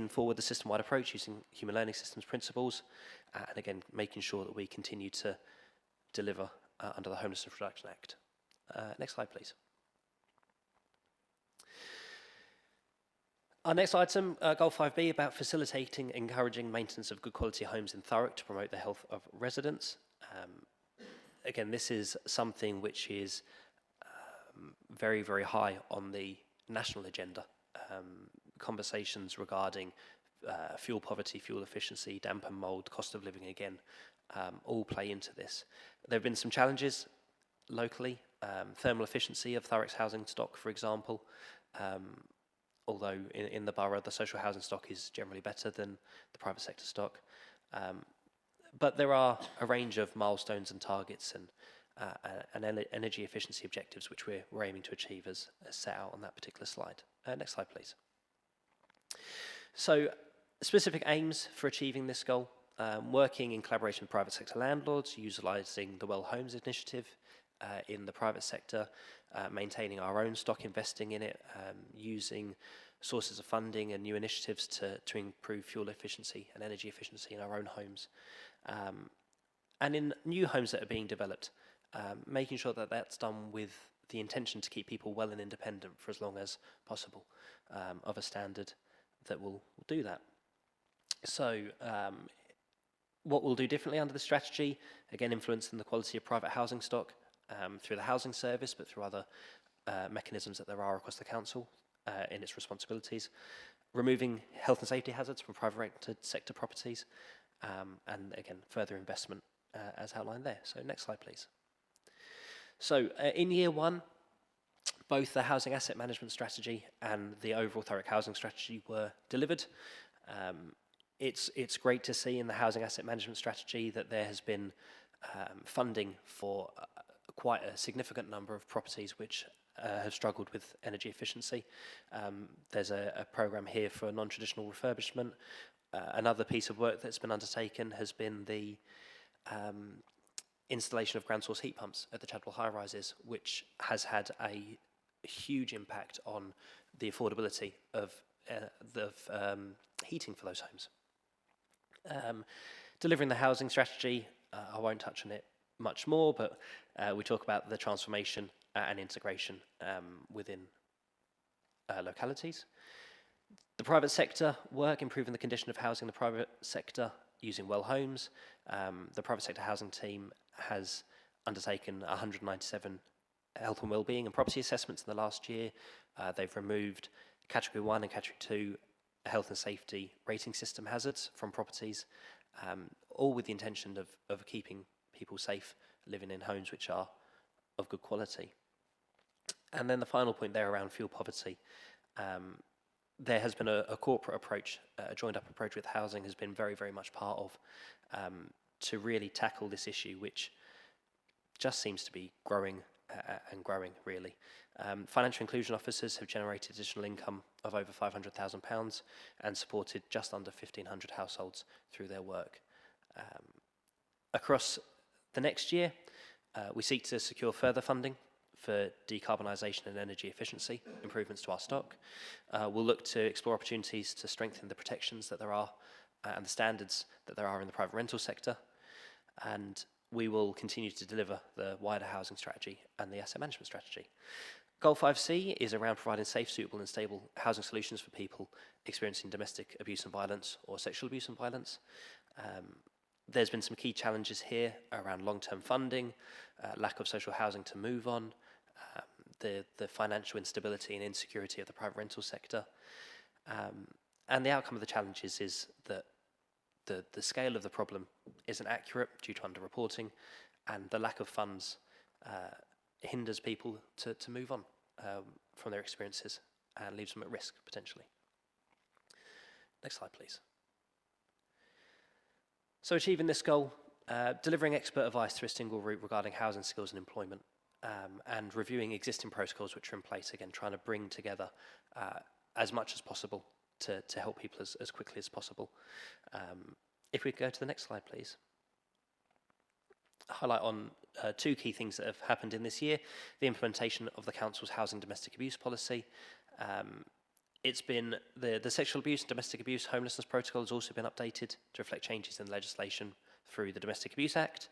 forward the system-wide approach using human learning systems principles, and again making sure that we continue to deliver under the Homelessness Reduction Act. Next slide, please. Our next item, Goal 5B, about facilitating and encouraging maintenance of good quality homes in Thurrock to promote the health of residents. Again, this is something which is very, very high on the national agenda. Conversations regarding fuel poverty, fuel efficiency, damp and mould, cost of living again, all play into this. There have been some challenges locally. Thermal efficiency of Thurrock's housing stock, for example. Although in the borough, the social housing stock is generally better than the private sector stock. But there are a range of milestones and targets and energy efficiency objectives which we're aiming to achieve as set out on that particular slide. Next slide, please. So, specific aims for achieving this goal. Working in collaboration with private sector landlords, utilising the Well Homes initiative in the private sector, maintaining our own stock, investing in it, using sources of funding and new initiatives to improve fuel efficiency and energy efficiency in our own homes. And in new homes that are being developed, making sure that that's done with the intention to keep people well and independent for as long as possible, of a standard that will do that. So, what we'll do differently under the strategy, again influencing the quality of private housing stock, through the housing service, but through other mechanisms that there are across the council in its responsibilities. Removing health and safety hazards from private sector properties, and again, further investment as outlined there. So next slide, please. So in year 1, both the housing asset management strategy and the overall Thurrock housing strategy were delivered. It's great to see in the housing asset management strategy that there has been funding for quite a significant number of properties which have struggled with energy efficiency. There's a programme here for non-traditional refurbishment. Another piece of work that's been undertaken has been the installation of ground source heat pumps at the Chadwell high-rises, which has had a huge impact on the affordability of heating for those homes. Delivering the housing strategy, I won't touch on it much more, but we talk about the transformation and integration within localities. The private sector work, improving the condition of housing in the private sector using well homes. The private sector housing team has undertaken 197 health and wellbeing and property assessments in the last year. They've removed Category 1 and Category 2 health and safety rating system hazards from properties, all with the intention of keeping people safe, living in homes which are of good quality. And then the final point there around fuel poverty. There has been a corporate approach, a joined-up approach with housing has been very, very much part of to really tackle this issue, which just seems to be growing and growing, really. Financial inclusion officers have generated additional income of over £500,000 and supported just under 1,500 households through their work. Across the next year, we seek to secure further funding for decarbonisation and energy efficiency, improvements to our stock. We'll look to explore opportunities to strengthen the protections that there are and the standards that there are in the private rental sector. And we will continue to deliver the wider housing strategy and the asset management strategy. Goal 5C is around providing safe, suitable and stable housing solutions for people experiencing domestic abuse and violence or sexual abuse and violence. There's been some key challenges here around long-term funding, lack of social housing to move on, the financial instability and insecurity of the private rental sector. And the outcome of the challenges is that the scale of the problem isn't accurate due to underreporting, and the lack of funds hinders people to move on from their experiences and leaves them at risk, potentially. Next slide, please. So achieving this goal, delivering expert advice through a single route regarding housing skills and employment, and reviewing existing protocols which are in place, again, trying to bring together as much as possible to help people as quickly as possible. If we go to the next slide, please. Highlight on two key things that have happened in this year: the implementation of the Council's housing domestic abuse policy. It's been the sexual abuse and domestic abuse homelessness protocol has also been updated to reflect changes in legislation through the Domestic Abuse Act.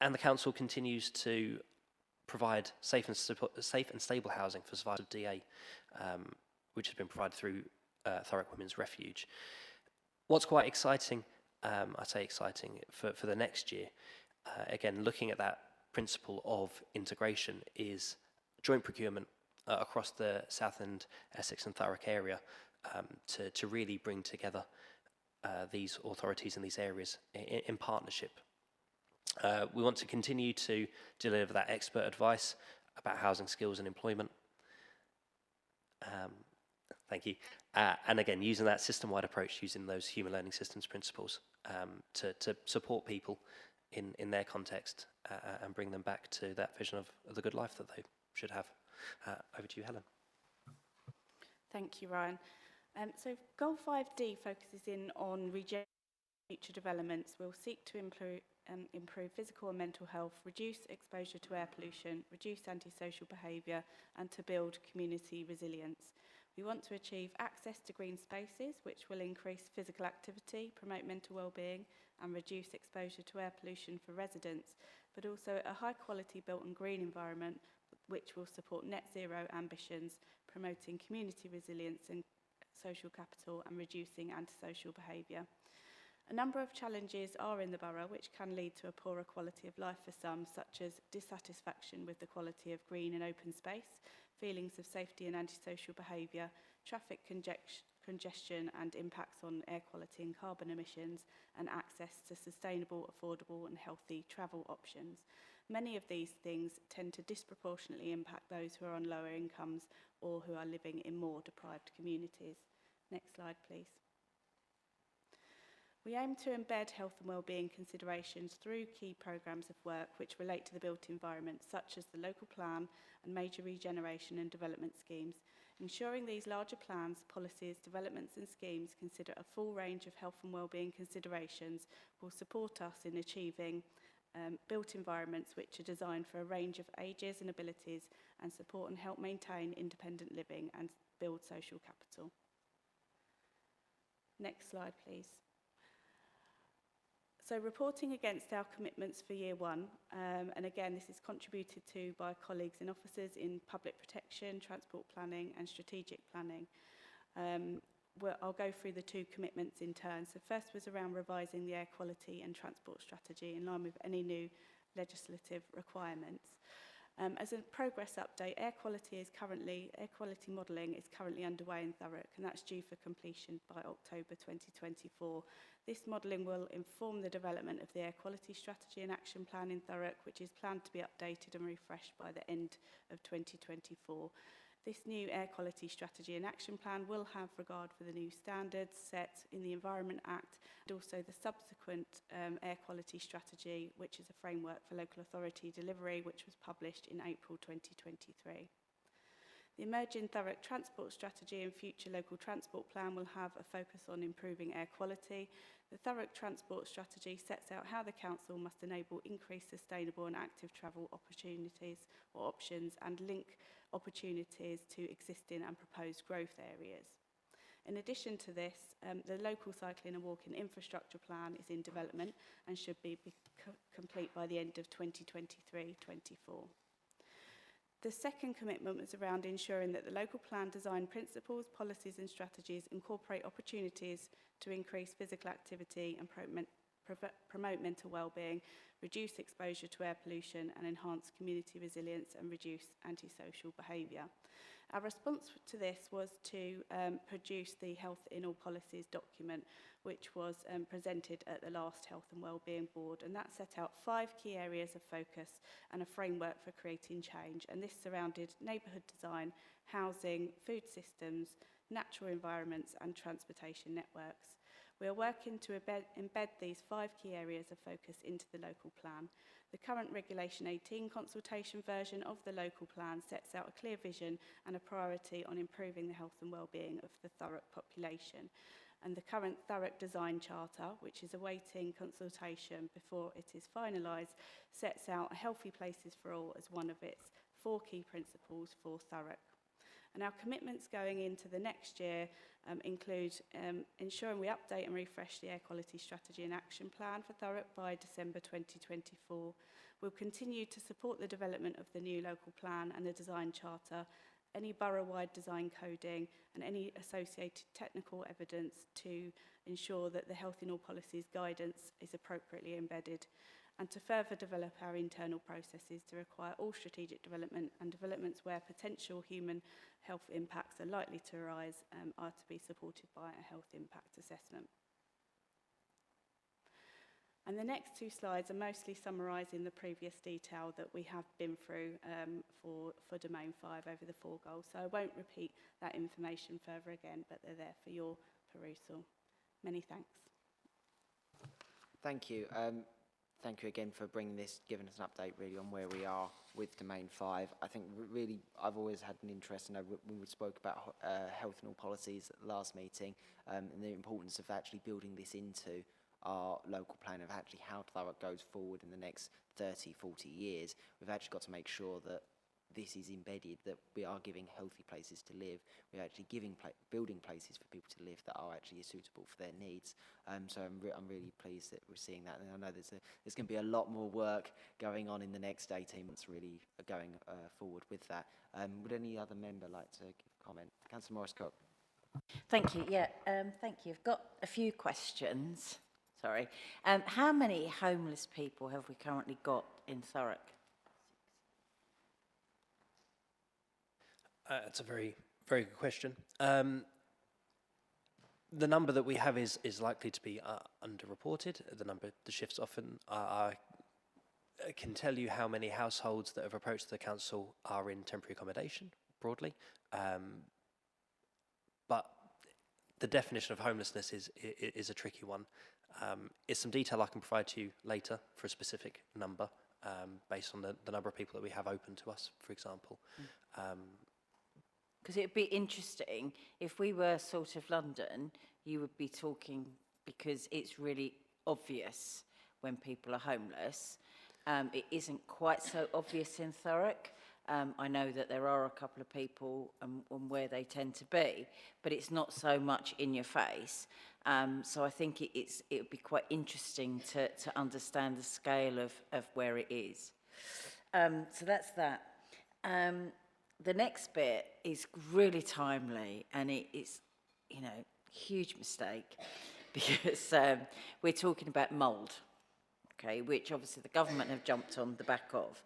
And the Council continues to provide safe and stable housing for survivors of DA, which has been provided through Thurrock Women's Refuge. What's quite exciting, I say exciting, for the next year, again, looking at that principle of integration, is joint procurement across the South End, Essex and Thurrock area to really bring together these authorities in these areas in partnership. We want to continue to deliver that expert advice about housing skills and employment. Thank you. And again, using that system-wide approach, using those human learning systems principles to support people in their context and bring them back to that vision of the good life that they should have. Over to you, Helen. Thank you, Ryan. So Goal 5D focuses in on regenerating future developments. We'll seek to improve physical and mental health, reduce exposure to air pollution, reduce antisocial behaviour, and to build community resilience. We want to achieve access to green spaces, which will increase physical activity, promote mental well-being, and reduce exposure to air pollution for residents, but also a high-quality built and green environment which will support net zero ambitions, promoting community resilience and social capital and reducing antisocial behaviour. A number of challenges are in the borough which can lead to a poorer quality of life for some, such as dissatisfaction with the quality of green and open space, feelings of safety and antisocial behaviour, traffic congestion and impacts on air quality and carbon emissions, and access to sustainable, affordable and healthy travel options. Many of these things tend to disproportionately impact those who are on lower incomes or who are living in more deprived communities. Next slide, please. We aim to embed health and wellbeing considerations through key programmes of work which relate to the built environment, such as the local plan and major regeneration and development schemes. Ensuring these larger plans, policies, developments and schemes consider a full range of health and wellbeing considerations will support us in achieving built environments which are designed for a range of ages and abilities and support and help maintain independent living and build social capital. Next slide, please. So reporting against our commitments for year one, and again this is contributed to by colleagues and officers in public protection, transport planning and strategic planning. I'll go through the two commitments in turn. So first was around revising the air quality and transport strategy in line with any new legislative requirements. As a progress update, air quality modelling is currently underway in Thurrock, and that's due for completion by October 2024. This modelling will inform the development of the air quality strategy and action plan in Thurrock, which is planned to be updated and refreshed by the end of 2024. This new air quality strategy and action plan will have regard for the new standards set in the Environment Act and also the subsequent air quality strategy, which is a framework for local authority delivery, which was published in April 2023. The emerging Thurrock transport strategy and future local transport plan will have a focus on improving air quality. The Thurrock transport strategy sets out how the council must enable increased sustainable and active travel opportunities or options and link opportunities to existing and proposed growth areas. In addition to this, the local cycling and walking infrastructure plan is in development and should be complete by the end of 2023-24. The second commitment was around ensuring that the local plan design principles, policies and strategies incorporate opportunities to increase physical activity and promote mental well-being, reduce exposure to air pollution and enhance community resilience and reduce antisocial behaviour. Our response to this was to produce the Health in All Policies document, which was presented at the last Health and Wellbeing Board, and that set out 5 key areas of focus and a framework for creating change, and this surrounded neighbourhood design, housing, food systems, natural environments and transportation networks. We are working to embed these 5 key areas of focus into the local plan. The current Regulation 18 consultation version of the local plan sets out a clear vision and a priority on improving the health and well-being of the Thurrock population. And the current Thurrock Design Charter, which is awaiting consultation before it is finalised, sets out healthy places for all as one of its 4 key principles for Thurrock. And our commitments going into the next year include ensuring we update and refresh the air quality strategy and action plan for Thurrock by December 2024. We'll continue to support the development of the new local plan and the design charter, any borough-wide design coding and any associated technical evidence to ensure that the Health in All Policies guidance is appropriately embedded, and to further develop our internal processes to require all strategic development and developments where potential human health impacts are likely to arise are to be supported by a health impact assessment. And the next 2 slides are mostly summarising the previous detail that we have been through for Domain 5 over the 4 goals. So I won't repeat that information further again, but they're there for your perusal. Many thanks. Thank you. Thank you again for bringing this, giving us an update really on where we are with Domain 5. I think really I've always had an interest, when we spoke about health and all policies at the last meeting, and the importance of actually building this into our local plan of actually how Thurrock goes forward in the next 30, 40 years. We've actually got to make sure that this is embedded, that we are giving healthy places to live. We're actually building places for people to live that are actually suitable for their needs. So I'm really pleased that we're seeing that. And I know there's going to be a lot more work going on in the next 18 months, really going forward with that. Would any other member like to give a comment? Councillor Morris-Cook. Thank you. Yeah, thank you. I've got a few questions. Sorry. How many homeless people have we currently got in Thurrock? It's a very, very good question. The number that we have is likely to be underreported. The shifts often are. I can tell you how many households that have approached the council are in temporary accommodation, broadly. But the definition of homelessness is a tricky one. It's some detail I can provide to you later for a specific number, based on the number of people that we have open to us, for example. Because it'd be interesting if we were sort of London, you would be talking, because it's really obvious when people are homeless. It isn't quite so obvious in Thurrock. I know that there are a couple of people on where they tend to be, but it's not so much in your face. So I think it would be quite interesting to understand the scale of where it is. So that's that. The next bit is really timely, and it's, you know, huge mistake because we're talking about mould, okay, which obviously the government have jumped on the back of.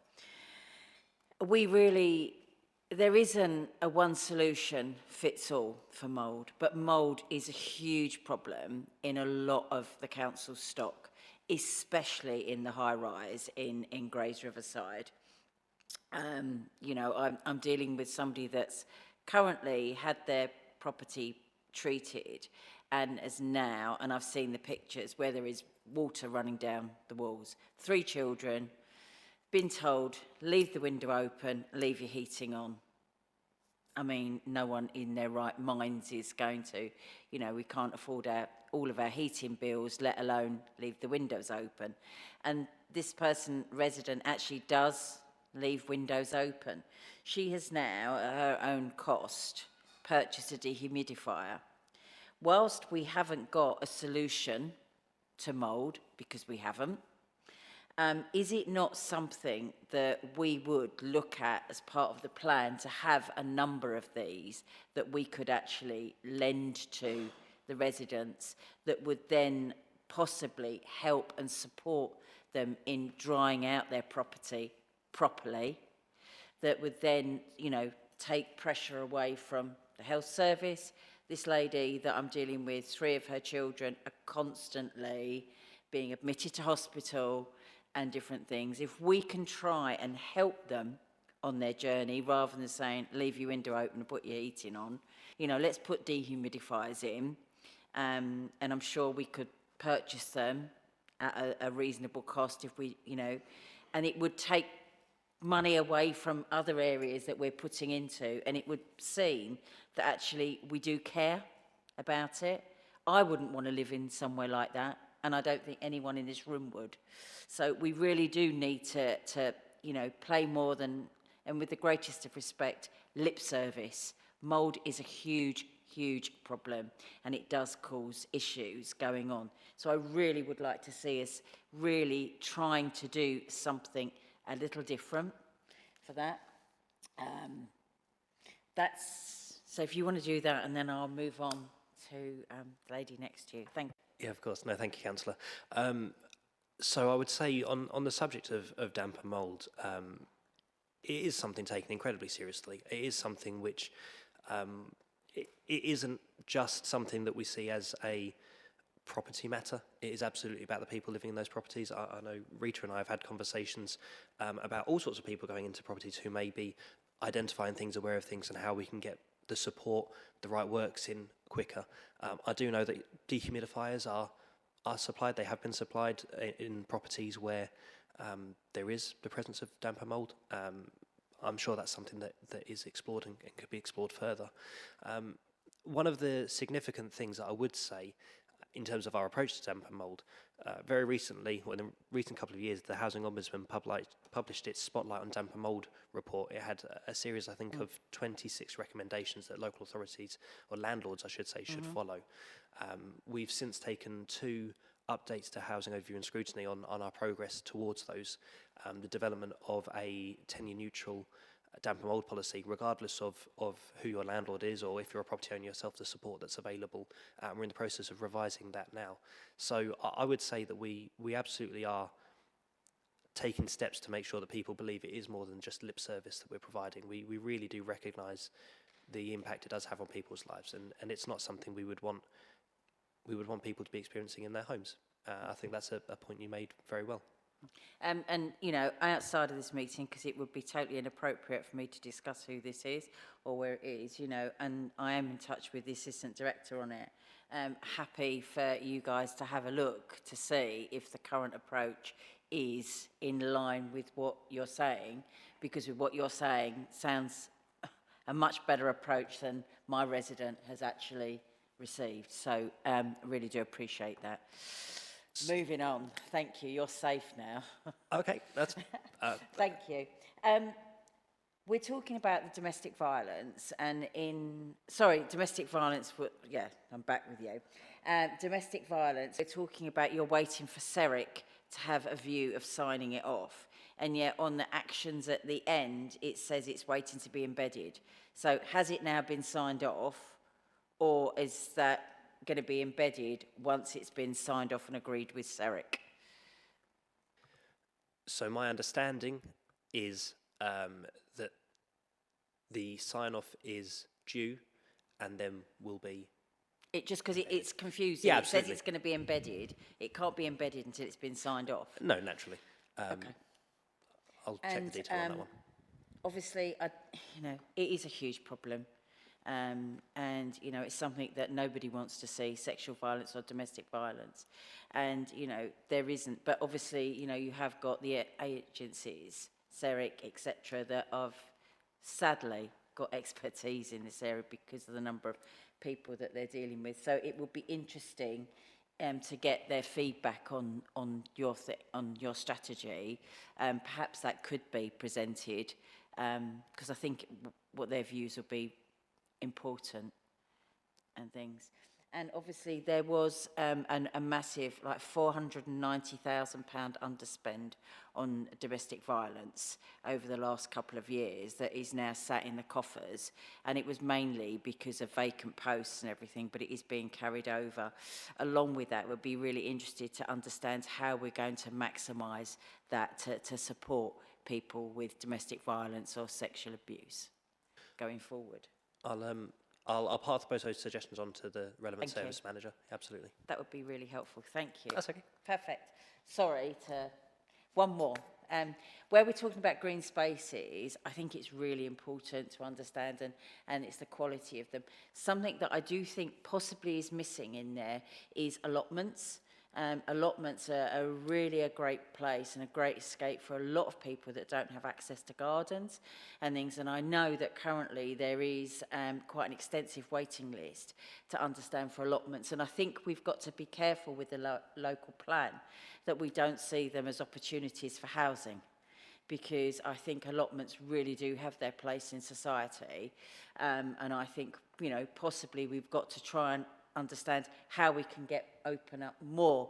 There isn't a one solution fits all for mould, but mould is a huge problem in a lot of the council stock, especially in the high rise in Grays Riverside. You know, I'm dealing with somebody that's currently had their property treated and is now, and I've seen the pictures where there is water running down the walls. 3 children, been told, leave the window open, leave your heating on. I mean, no one in their right minds is going to, you know, we can't afford all of our heating bills, let alone leave the windows open. And this resident actually does leave windows open. She has now, at her own cost, purchased a dehumidifier. Whilst we haven't got a solution to mould, because we haven't, is it not something that we would look at as part of the plan to have a number of these that we could actually lend to the residents that would then possibly help and support them in drying out their property properly, that would then, you know, take pressure away from the health service? This lady that I'm dealing with, 3 of her children are constantly being admitted to hospital and different things. If we can try and help them on their journey rather than saying, leave your window open and put your heating on, you know, let's put dehumidifiers in, and I'm sure we could purchase them at a reasonable cost if we, you know, and it would take money away from other areas that we're putting into, and it would seem that actually we do care about it. I wouldn't want to live in somewhere like that, and I don't think anyone in this room would. So we really do need to you know, play more than, and with the greatest of respect, lip service. Mould is a huge, huge problem, and it does cause issues going on. So I really would like to see us really trying to do something a little different for that. So if you want to do that, and then I'll move on to the lady next to you. Thank you. Yeah, of course. No, thank you, Councillor. So I would say on the subject of damp and mould, it is something taken incredibly seriously. It is something which it isn't just something that we see as a property matter. It is absolutely about the people living in those properties. I know Rita and I have had conversations about all sorts of people going into properties who may be identifying things, aware of things, and how we can get the support, the right works in quicker. I do know that dehumidifiers are supplied. They have been supplied in properties where there is the presence of damp and mould. I'm sure that's something that is explored and could be explored further. One of the significant things that I would say in terms of our approach to damp and mould, very recently, or in the recent couple of years, the Housing Ombudsman published its Spotlight on Damp and Mould report. It had a series, I think, of 26 recommendations that local authorities, or landlords, I should say, should follow. We've since taken 2 updates to Housing Overview and Scrutiny on our progress towards those. The development of a tenure-neutral damp and mould policy, regardless of who your landlord is, or if you're a property owner yourself, the support that's available. We're in the process of revising that now. So I would say that we absolutely are taking steps to make sure that people believe it is more than just lip service that we're providing. We really do recognise the impact it does have on people's lives, and it's not something we would want people to be experiencing in their homes. I think that's a point you made very well. And, you know, outside of this meeting, because it would be totally inappropriate for me to discuss who this is or where it is, you know, and I am in touch with the Assistant Director on it. happy for you guys to have a look to see if the current approach is in line with what you're saying, because with what you're saying sounds a much better approach than my resident has actually received. So really do appreciate that. Moving on. Thank you. You're safe now. Okay, that's... Thank you. We're talking about the domestic violence and domestic violence, yeah, I'm back with you. Domestic violence, we're talking about you're waiting for Thurrock to have a view of signing it off. And yet on the actions at the end, it says it's waiting to be embedded. So has it now been signed off, or is that going to be embedded once it's been signed off and agreed with Thurrock? So my understanding is that the sign-off is due and then will be... It just because it's confusing. Yeah, it says absolutely. it's going to be embedded. It can't be embedded until it's been signed off. No, naturally. Okay. I'll check the detail on that one. Obviously, it is a huge problem. And, it's something that nobody wants to see, sexual violence or domestic violence. And, there isn't. But obviously, you have got the agencies, Thurrock, etc., that have sadly got expertise in this area because of the number of people that they're dealing with. So it will be interesting to get their feedback on your strategy. Perhaps that could be presented because I think what their views will be important and things. And obviously there was a massive, like £490,000 underspend on domestic violence over the last couple of years that is now sat in the coffers. And it was mainly because of vacant posts and everything, but it is being carried over. Along with that, we'll be really interested to understand how we're going to maximise that to support people with domestic violence or sexual abuse going forward. I'll pass both those suggestions on to the relevant Thank you. service manager. Absolutely. That would be really helpful. Thank you. That's okay. Perfect. Sorry to... One more. Where we're talking about green spaces, I think it's really important to understand, and it's the quality of them. Something that I do think possibly is missing in there is allotments. Allotments are really a great place and a great escape for a lot of people that don't have access to gardens and things. And I know that currently there is quite an extensive waiting list to understand for allotments. And I think we've got to be careful with the local plan that we don't see them as opportunities for housing, because I think allotments really do have their place in society. And I think, possibly we've got to try and understand how we can open up more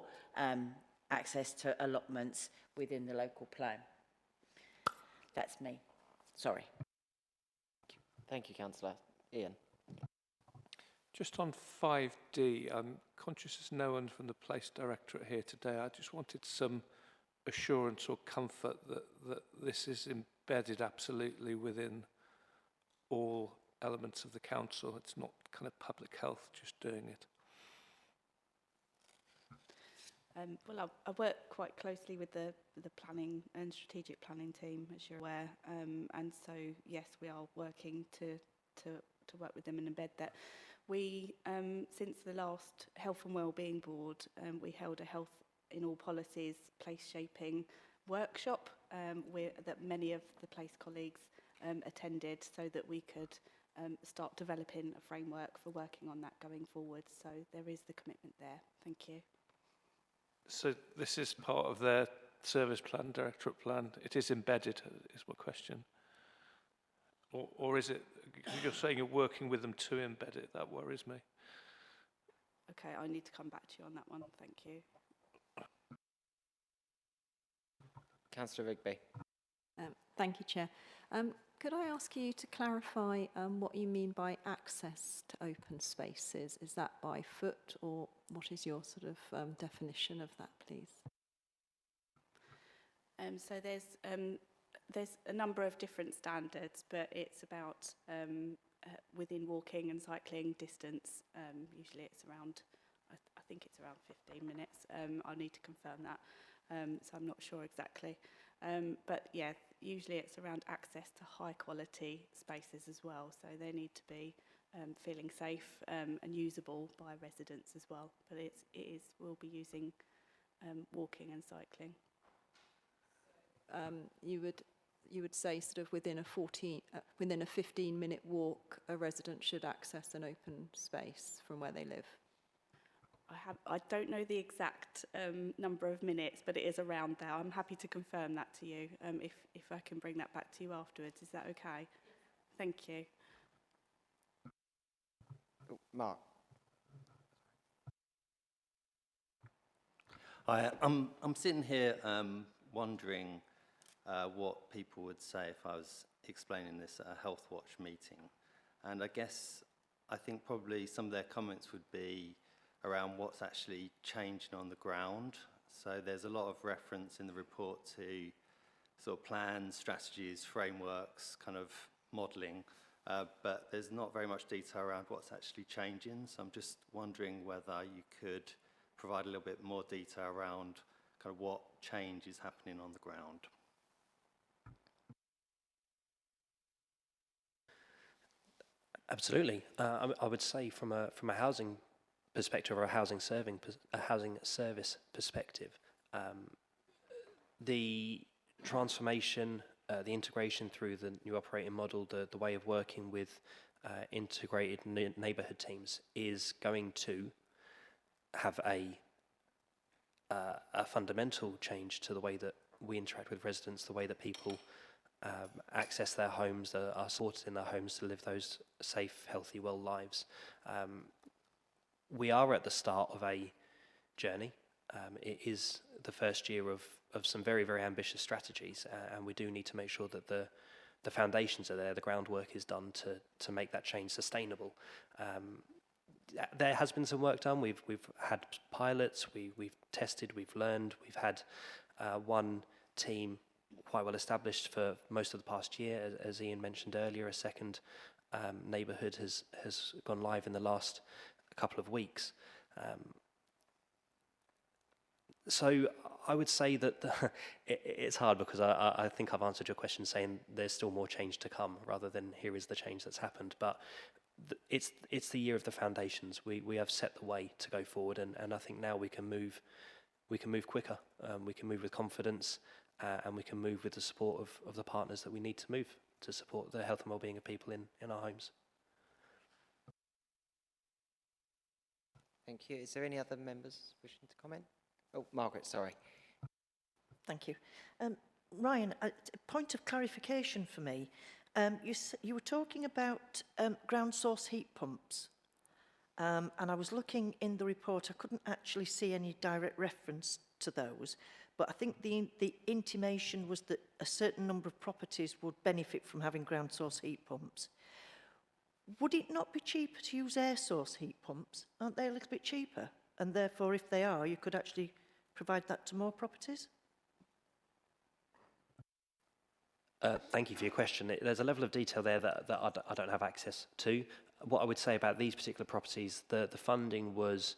access to allotments within the local plan. That's me. Sorry. Thank you, Councillor. Ian. Just on 5D, I'm conscious there's no one from the Place Directorate here today. I just wanted some assurance or comfort that this is embedded absolutely within all elements of the council. It's not kind of public health just doing it. Well, I work quite closely with the planning and strategic planning team, as you're aware, and so yes, we are working to work with them and embed that. We, since the last Health and Wellbeing Board, we held a Health in All Policies place shaping workshop that many of the place colleagues attended, so that we could start developing a framework for working on that going forward. So there is the commitment there. Thank you. So this is part of their service plan, directorate plan. It is embedded, is my question. Or is it, you're saying you're working with them to embed it? That worries me. Okay, I need to come back to you on that one. Thank you. Councillor Rigby. Thank you, Chair. Could I ask you to clarify what you mean by access to open spaces? Is that by foot, or what is your sort of definition of that, please? So there's a number of different standards, but it's about within walking and cycling distance. Usually it's around, I think it's around 15 minutes. I'll need to confirm that, so I'm not sure exactly. But yeah, usually it's around access to high quality spaces as well. So they need to be feeling safe and usable by residents as well. But we'll be using walking and cycling. You would say sort of within a 15-minute walk, a resident should access an open space from where they live. I don't know the exact number of minutes, but it is around there. I'm happy to confirm that to you if I can bring that back to you afterwards. Is that okay? Thank you. Oh, Mark. Hi, I'm sitting here wondering what people would say if I was explaining this at a Health Watch meeting. And I think probably some of their comments would be around what's actually changing on the ground. So there's a lot of reference in the report to sort of plans, strategies, frameworks, kind of modelling, but there's not very much detail around what's actually changing. So I'm just wondering whether you could provide a little bit more detail around kind of what change is happening on the ground. Absolutely. I would say from a housing perspective or a housing service perspective, the transformation, the integration through the new operating model, the way of working with integrated neighbourhood teams is going to have a fundamental change to the way that we interact with residents, the way that people access their homes, are supported in their homes to live those safe, healthy, well lives. We are at the start of a journey. It is the first year of some very, very ambitious strategies, and we do need to make sure that the foundations are there, the groundwork is done to make that change sustainable. There has been some work done. We've had pilots, we've tested, we've learned. We've had one team quite well established for most of the past year. As Ian mentioned earlier, a second neighbourhood has gone live in the last couple of weeks. So I would say that it's hard because I think I've answered your question saying there's still more change to come rather than here is the change that's happened. But it's the year of the foundations. We have set the way to go forward, and I think now we can move quicker. We can move with confidence, and we can move with the support of the partners that we need to move to support the health and well-being of people in our homes. Thank you. Is there any other members wishing to comment? Oh, Margaret, sorry. Thank you. Ryan, a point of clarification for me. You were talking about ground source heat pumps, and I was looking in the report. I couldn't actually see any direct reference to those, but I think the intimation was that a certain number of properties would benefit from having ground source heat pumps. Would it not be cheaper to use air source heat pumps? Aren't they a little bit cheaper? And therefore, if they are, you could actually provide that to more properties? Thank you for your question. There's a level of detail there that I don't have access to. What I would say about these particular properties, the funding was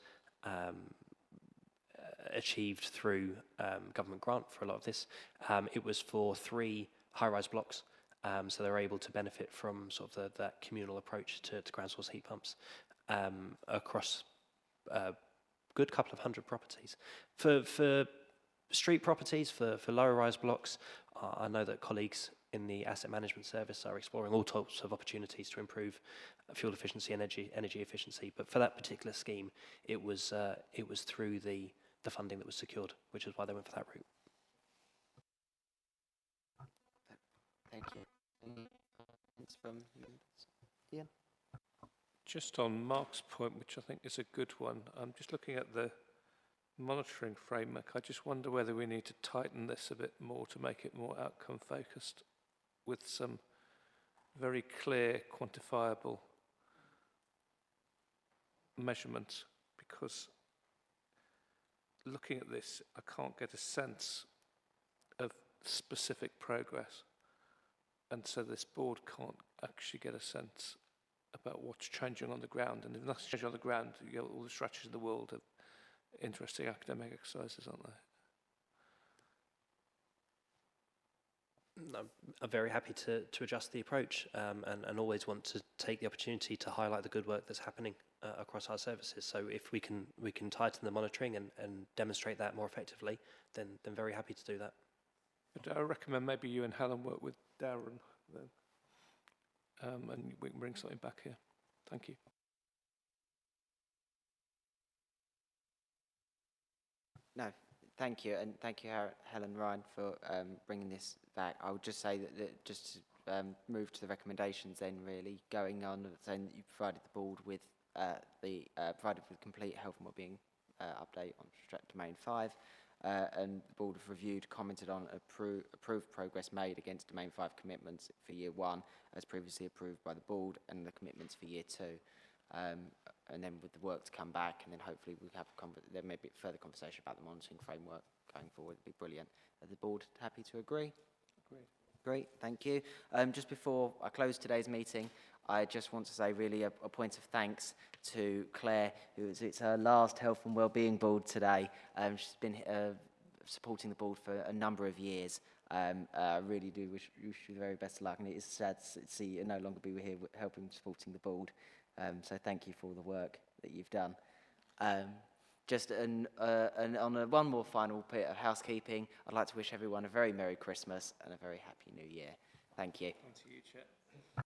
achieved through government grant for a lot of this. It was for 3 high-rise blocks, so they're able to benefit from sort of that communal approach to ground source heat pumps across a good couple of hundred properties. For street properties, for lower-rise blocks, I know that colleagues in the asset management service are exploring all sorts of opportunities to improve fuel efficiency and energy efficiency. But for that particular scheme, it was through the funding that was secured, which is why they went for that route. Thank you. Any comments from Ian? Just on Mark's point, which I think is a good one, I'm just looking at the monitoring framework. I just wonder whether we need to tighten this a bit more to make it more outcome focused with some very clear, quantifiable measurements, because looking at this, I can't get a sense of specific progress. And so this board can't actually get a sense about what's changing on the ground. And if nothing's changing on the ground, you get all the strategies in the world of interesting academic exercises, aren't they? I'm very happy to adjust the approach and always want to take the opportunity to highlight the good work that's happening across our services. So if we can tighten the monitoring and demonstrate that more effectively, then very happy to do that. But I recommend maybe you and Helen work with Darren then, and we can bring something back here. Thank you. No, thank you, and thank you, Helen Ryan, for bringing this back. I would just say that just to move to the recommendations then, really, going on, saying that you provided the board with provided with complete health and wellbeing update on domain 5, and the board have reviewed, commented on, approved progress made against domain 5 commitments for year 1, as previously approved by the board, and the commitments for year 2. And then with the work to come back, and then hopefully we'll have there may be further conversation about the monitoring framework going forward. It'd be brilliant. Are the board happy to agree? Agreed. Great, thank you. Just before I close today's meeting, I just want to say really a point of thanks to Claire, it's her last health and wellbeing board today. She's been supporting the board for a number of years. I really do wish you the very best of luck, and it is sad to see you no longer be here helping supporting the board. So thank you for all the work that you've done. Just on one more final bit of housekeeping, I'd like to wish everyone a very Merry Christmas and a very Happy New Year. Thank you. On to you, Chair.